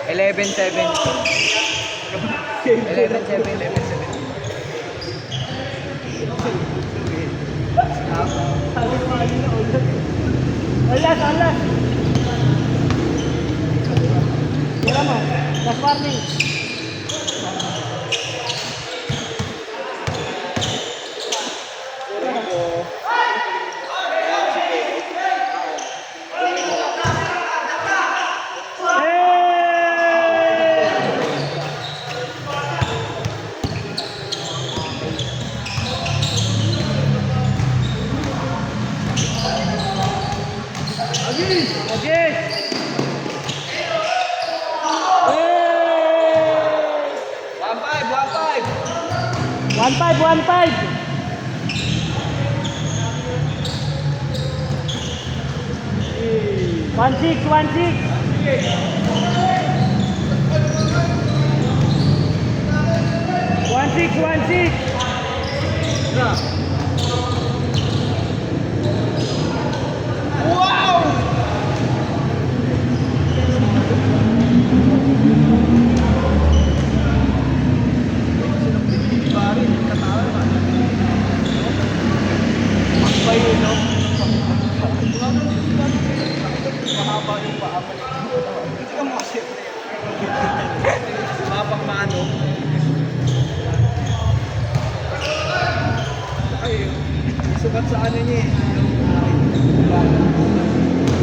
11-7. 11-7. Alas, alas. Tira mo. Last warning. Okay. 16. mahaba yung paa mo. Hindi ka mo kasi. Mapang mano. Ay, sukat sa ano niya eh.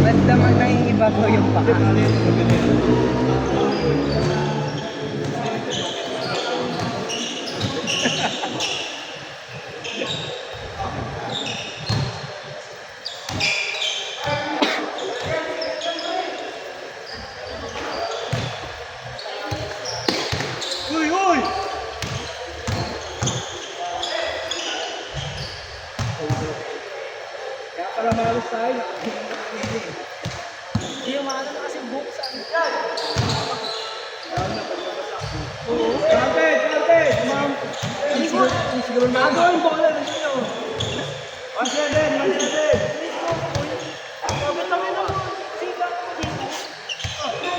Basta nangingiba ko yung paa. Uy, uy! Kaya pala malas tayo. Hindi yung maano na kasi buhok sa akin dyan. Carpet! Carpet! Ma'am! Siguro na. Ako yung bola na sa'yo. 1-7! 1-7!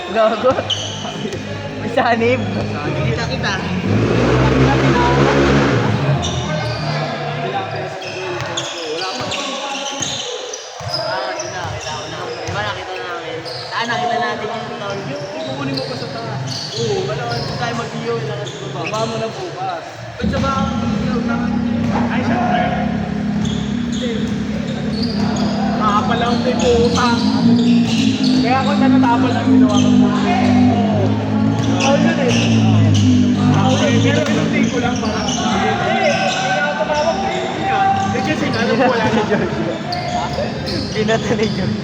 Gago. May sanib. Kita. Nakita natin yung tawag. Kukunin mo pa sa taas. Oo, wala ka tayo mag-iyo. Kailangan sa baba. Baba mo na bukas. Ba't sa baka mag-iyo? Ay, syempre. Nakapalaon na yung utang. Kaya ako nanatapal ang ginawa ko. Oo, yun eh. Pero pinunti ko lang para. Hindi ako tumawag na yun. Eh kasi alam ko wala na George. Binato ni George.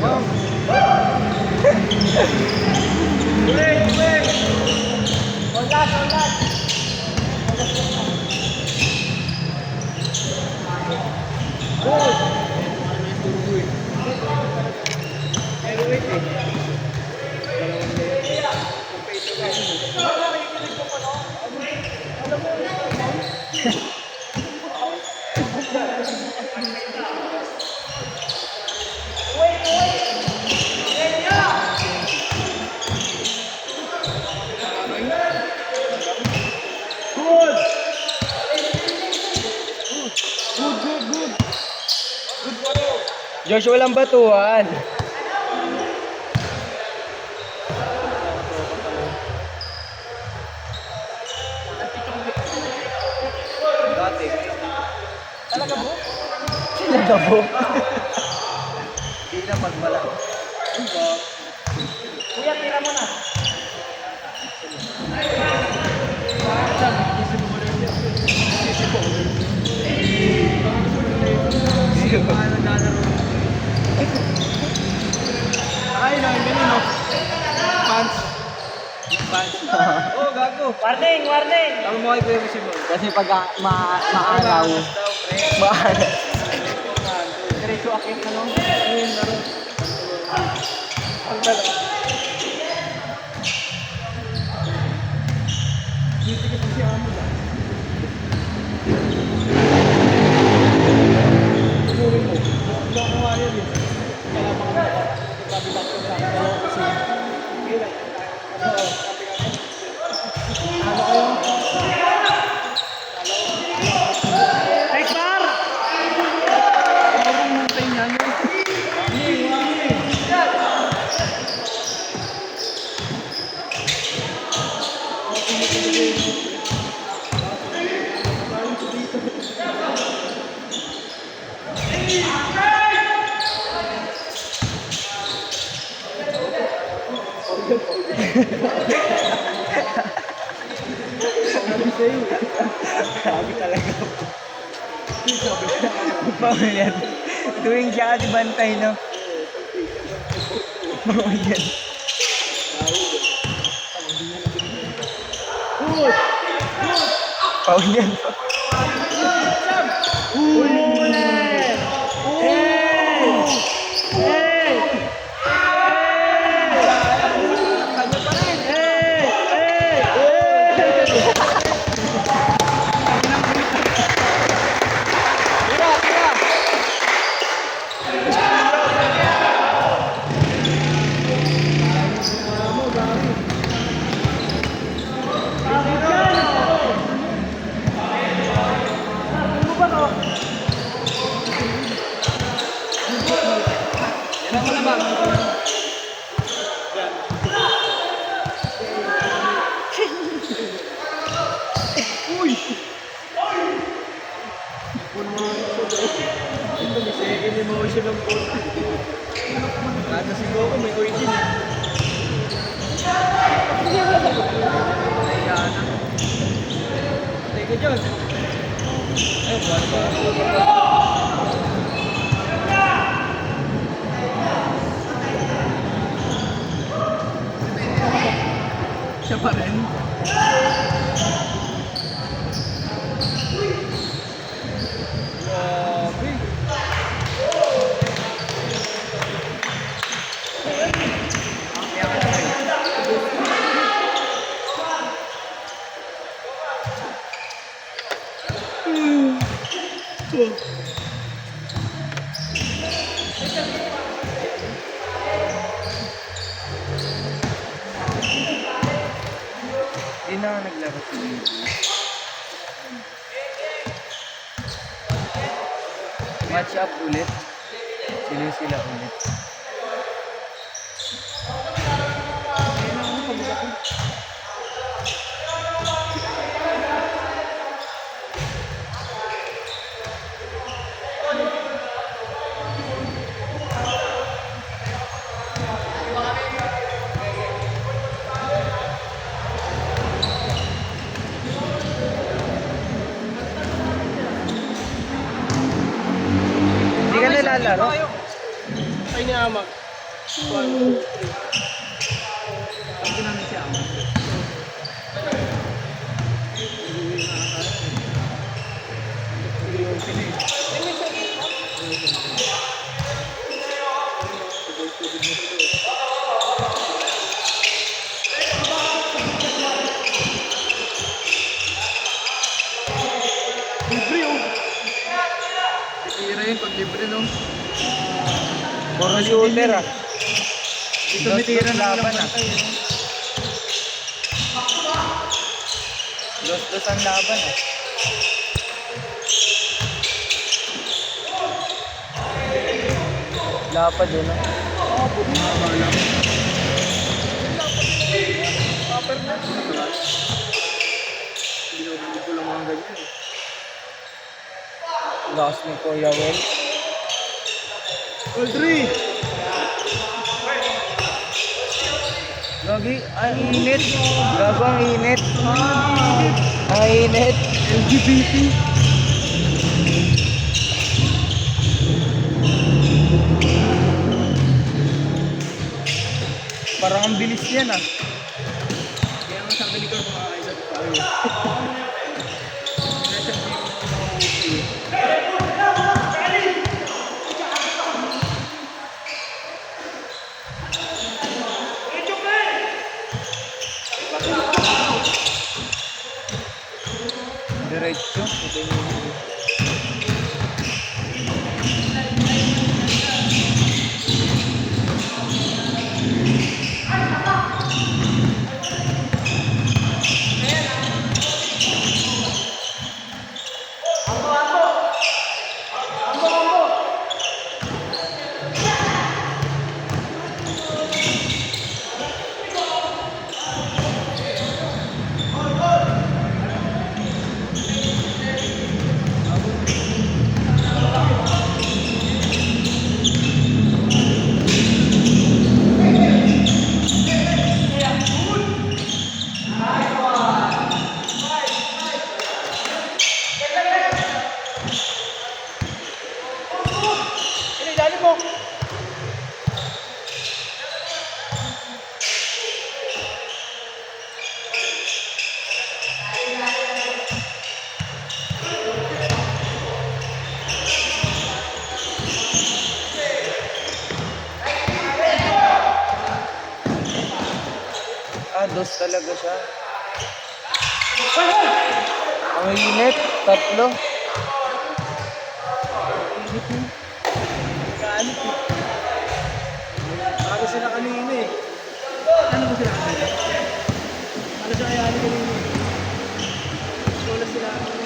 Ulit, ulit. Onlat. Good! Josh, walang batuan. Dati. Talaga po. Hindi na pagmala. Kuya, tira mo na. Ay, ganun no. Pants. Pants. Oh, gago. Warning. Tama mo kay Kuya Simon. Kasi pag maaraw. Maaraw. Diretso akin ano? Ayun, laro. Ang dala. Dito kasi si Amo lang. Tuloy mo. Wala ko nga yun eh. Kaya baka sabi-sabi ko sa akin. Pero kasi, hindi lang. Oo. Ano kayo? Next bar! Ang mutay niya yun. Pamilyan. Tuwing siya kasi bantay, no? Pamilyan. Pamilyan. emotion ng puto. Kada si Goku may origin eh. Nahiya na. Patay ka dyan. Ay, buwan ba? Siya pa rin. Grabe. Hindi na naglaro si Baby. Match up ulit. Sila ulit. Hindi ka nalalaro? Ay ni Amak. 1, 2, 3. Pag namin si Amak. Libre oh. Tira yun pag libre no. Puro shooter ah. Dito mitira na lang laban ah. bantay. Dos ang laban ah. Lapad yun ah. Paper na. Binurinig ko lang mga ganyan eh. Lakas ni Kuya Wel. Audrey! Gagi, ang init. Gago ang init. Ang init. LGBT! Parang ang bilis yan ah. Kaya nga sabi ni Carl makakaisa ko tayo. Diretso. Ah, dos talaga siya. Ang init. Tatlo. Kaanit eh. Bago sila kanina eh. Ano ba sila kanina? Ano siya kaya kanina eh? Wala sila kanina.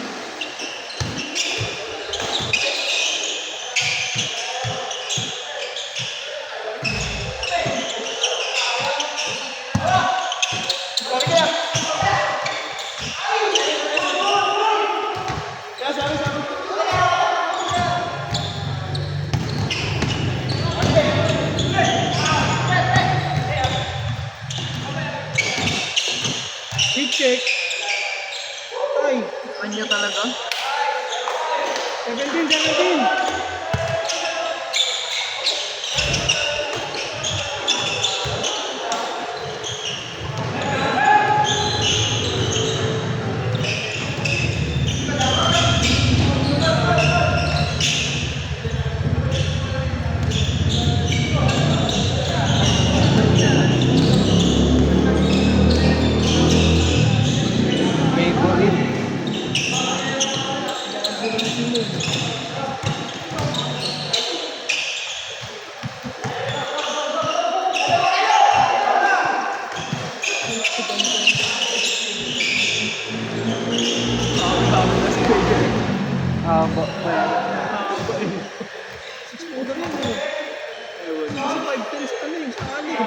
Mas ano yung sali. 5'11".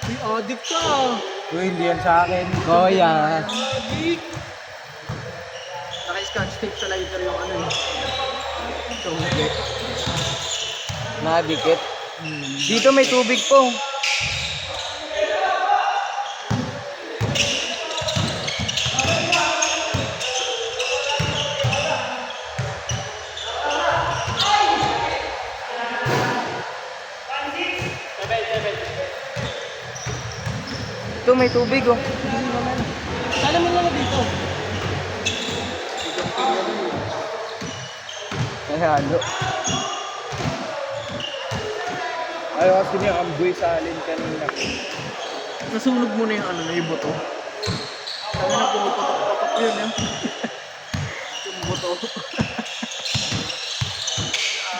Uy, addict ka. Uy, hindi yan sa akin. Oh, yeah. Addict. Naka-scotch tape sa lighter yung ano eh. Tubig. Nadikit. Dito may tubig po. Ito may tubig oh. Sala mo na dito. Halo. Ayaw kasi niya amboy sa alin kanina. Nasunog mo na yung ano na yung buto. Kaya na pumuputok-putok yun eh. Yung buto.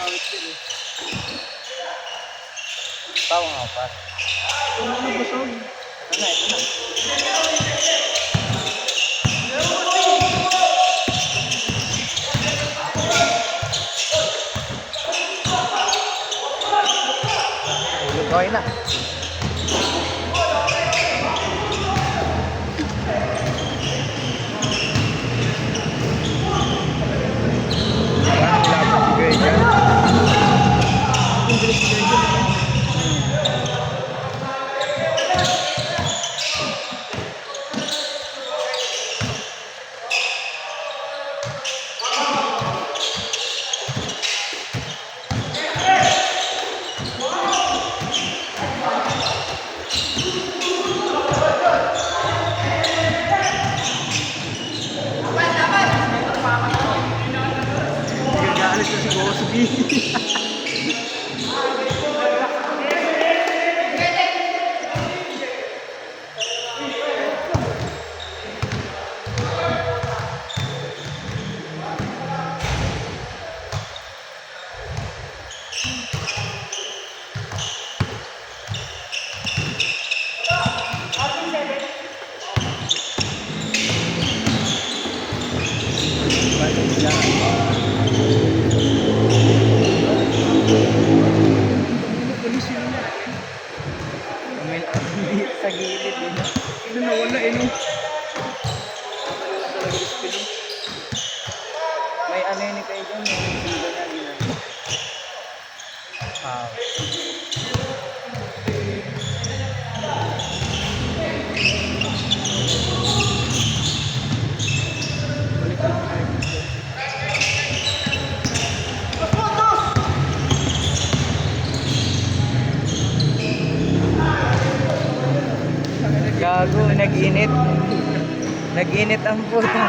Awit yun eh. Tawang apat. Yung ano busog. Ito na. Okay na. Parang laban si Gray dyan. Gagalit na si Gosby. Sa gilid eh. Ano nawala eh no? May ano yun kayo dyan, may silo na ginagawa. Wow. Gago, nag-init. Nag-init ang puta.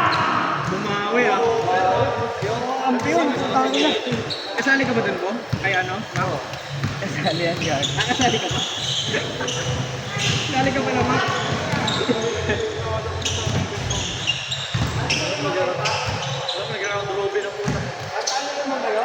Bumawi ah. Yung kampiyon, sa tango na. Kasali ka ba dun po? Kay ano? Ako. Kasali yan gago. Kasali ka ba? Kasali ka ba naman? Nag-round robin ang puta. Ano naman kayo?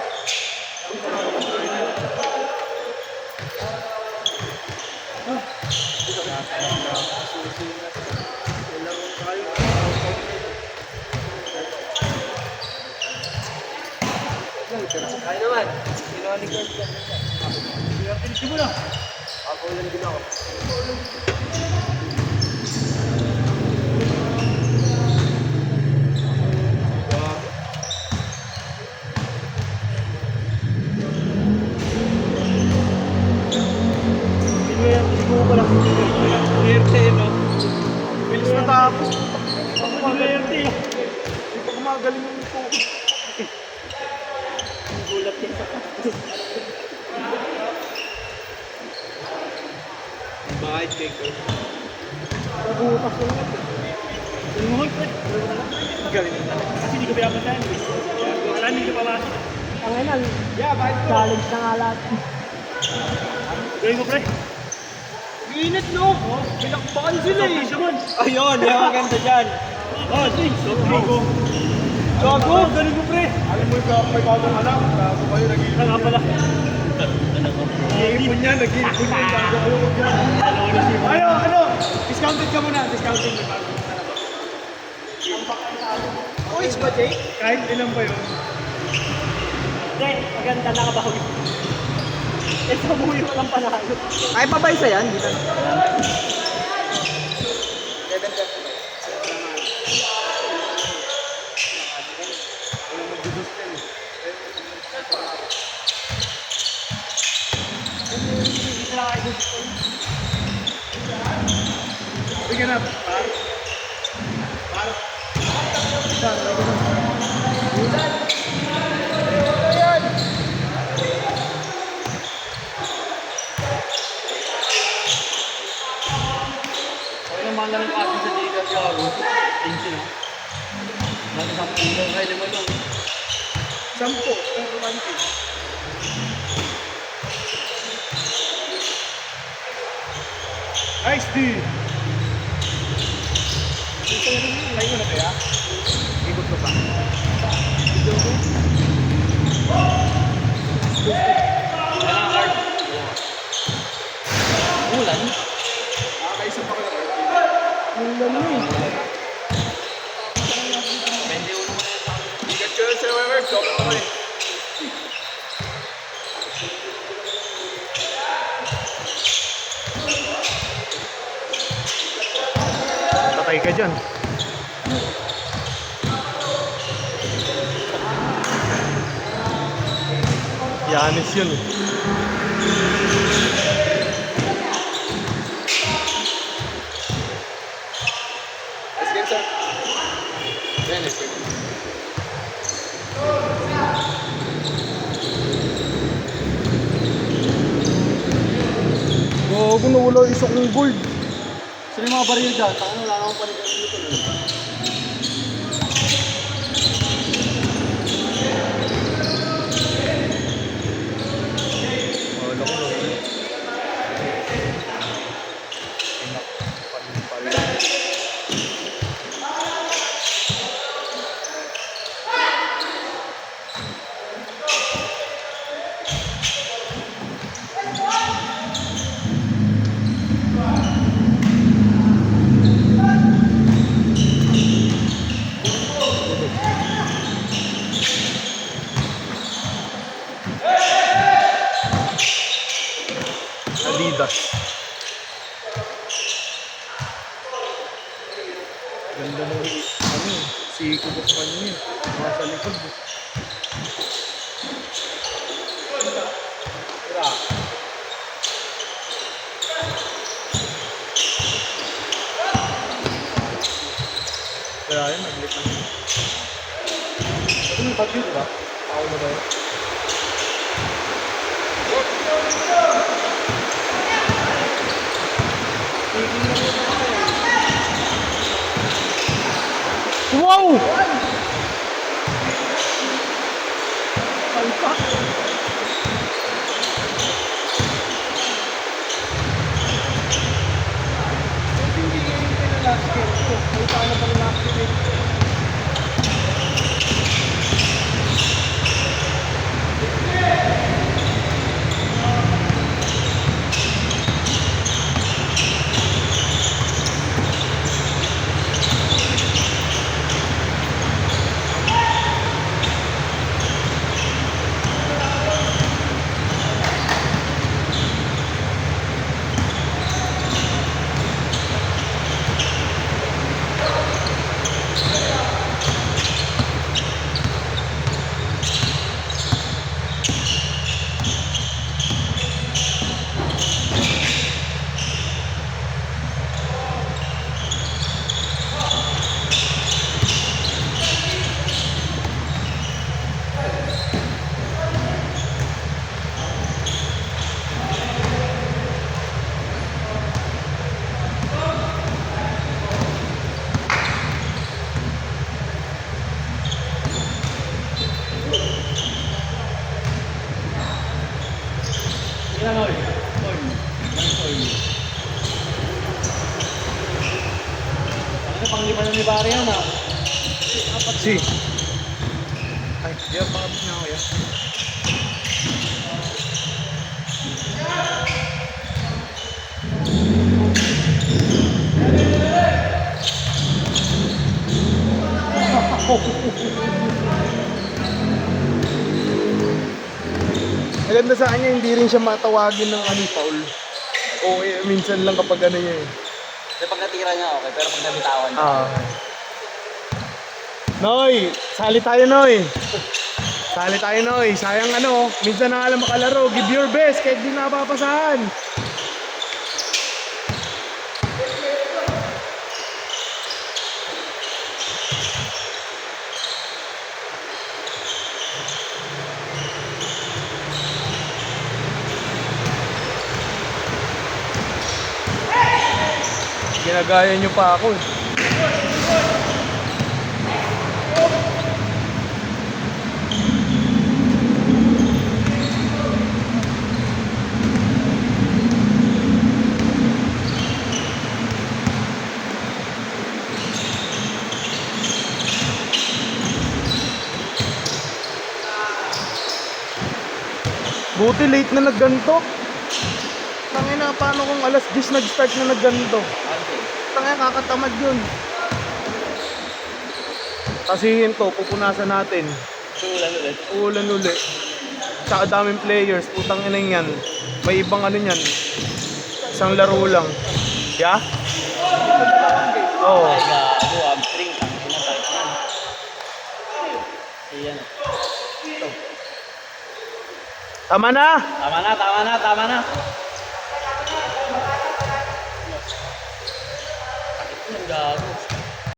Ay naman. Sinonikot ka. Pinisi mo na. Ako lang din ako. Sinuha ko lang. Nerte no? Bilis na tapos. Nerte. Hindi pa kumagaling yung ito. Gulat yan sa tapos. Bakit cake? Nabutas ko lang. Tumuhol ko. Galing na. Kasi hindi ko pinapatayan. Wala, hindi ko pamasok. Ang enal. Yeah, bakit ko? Challenge na nga lahat. Gawin ko, pre. Init, no? Oh, pinakbakan sila eh. Ayun, yung maganda dyan. Oh, sobrang ko. Gago, galing mo pre. Alam mo yung may bagong anak, gago kayo, nag-iipon. Nga pala. Nag-iipon yan, nag-iipon yan, gago kayo, huwag yan. Ano, discounted ka muna, discounted may bagong anak. Uwis ba, Jay? Kahit ilan ba yun? Hindi, maganda nakabawi. Ito mo yung walang panalo. Ay, pabaysa yan. Dito. Sige na, par. Okay naman lang yung atin sa Jacob Yago. Thank you, no? Natin sa puno, kaya naman lang. 10, pero 1K. Nice D! Ito yung line mo na kaya? Ikot ko pa. Ulan? Nakakaisip ako na card. Pwede ulo mo na yun sa akin. Pikachu sa Weber, joke ako eh. Patay ka dyan. Yanis yun eh. Let's get sir. Then let's get Gago, nawala yung isok ng gold. Saan yung mga baril dyan? Taka na, wala akong panigang dito. Adidas. Ganda ng ano, si Kubok pa niya. Nasa likod. Kaya yun, naglipan. Ito may bagyo, diba? Ako na ba yun? Wow! Ilan oil? Oil. Ilan oil? Ano pang lima na ni Barry yan ah? Si. Diyan, pakapit na ako yan. Maganda sa kanya, hindi rin siya matawagin ng foul. O minsan lang kapag ano niya eh. Kasi pag natira niya, okay. Pero pag nabitawan niya, Noy, sali tayo Noy. Sali tayo Noy. Sayang minsan na alam makalaro. Give your best kahit di napapasahan. Ginagaya niyo pa ako eh. Buti late na nagganto. Tangina, paano kung alas 10 nag-start na nagganto? Tangina, kakatamad yun. Kasi to, pupunasan natin. Ulan ulit. Tsaka daming players, putang ina yan. May ibang niyan. Isang laro lang. Yeah? Oo. ay gago, hamstring. Ang sakit yan. Ayan. Tama na! Tama na, tama na, tama na. Sakit yan, gago.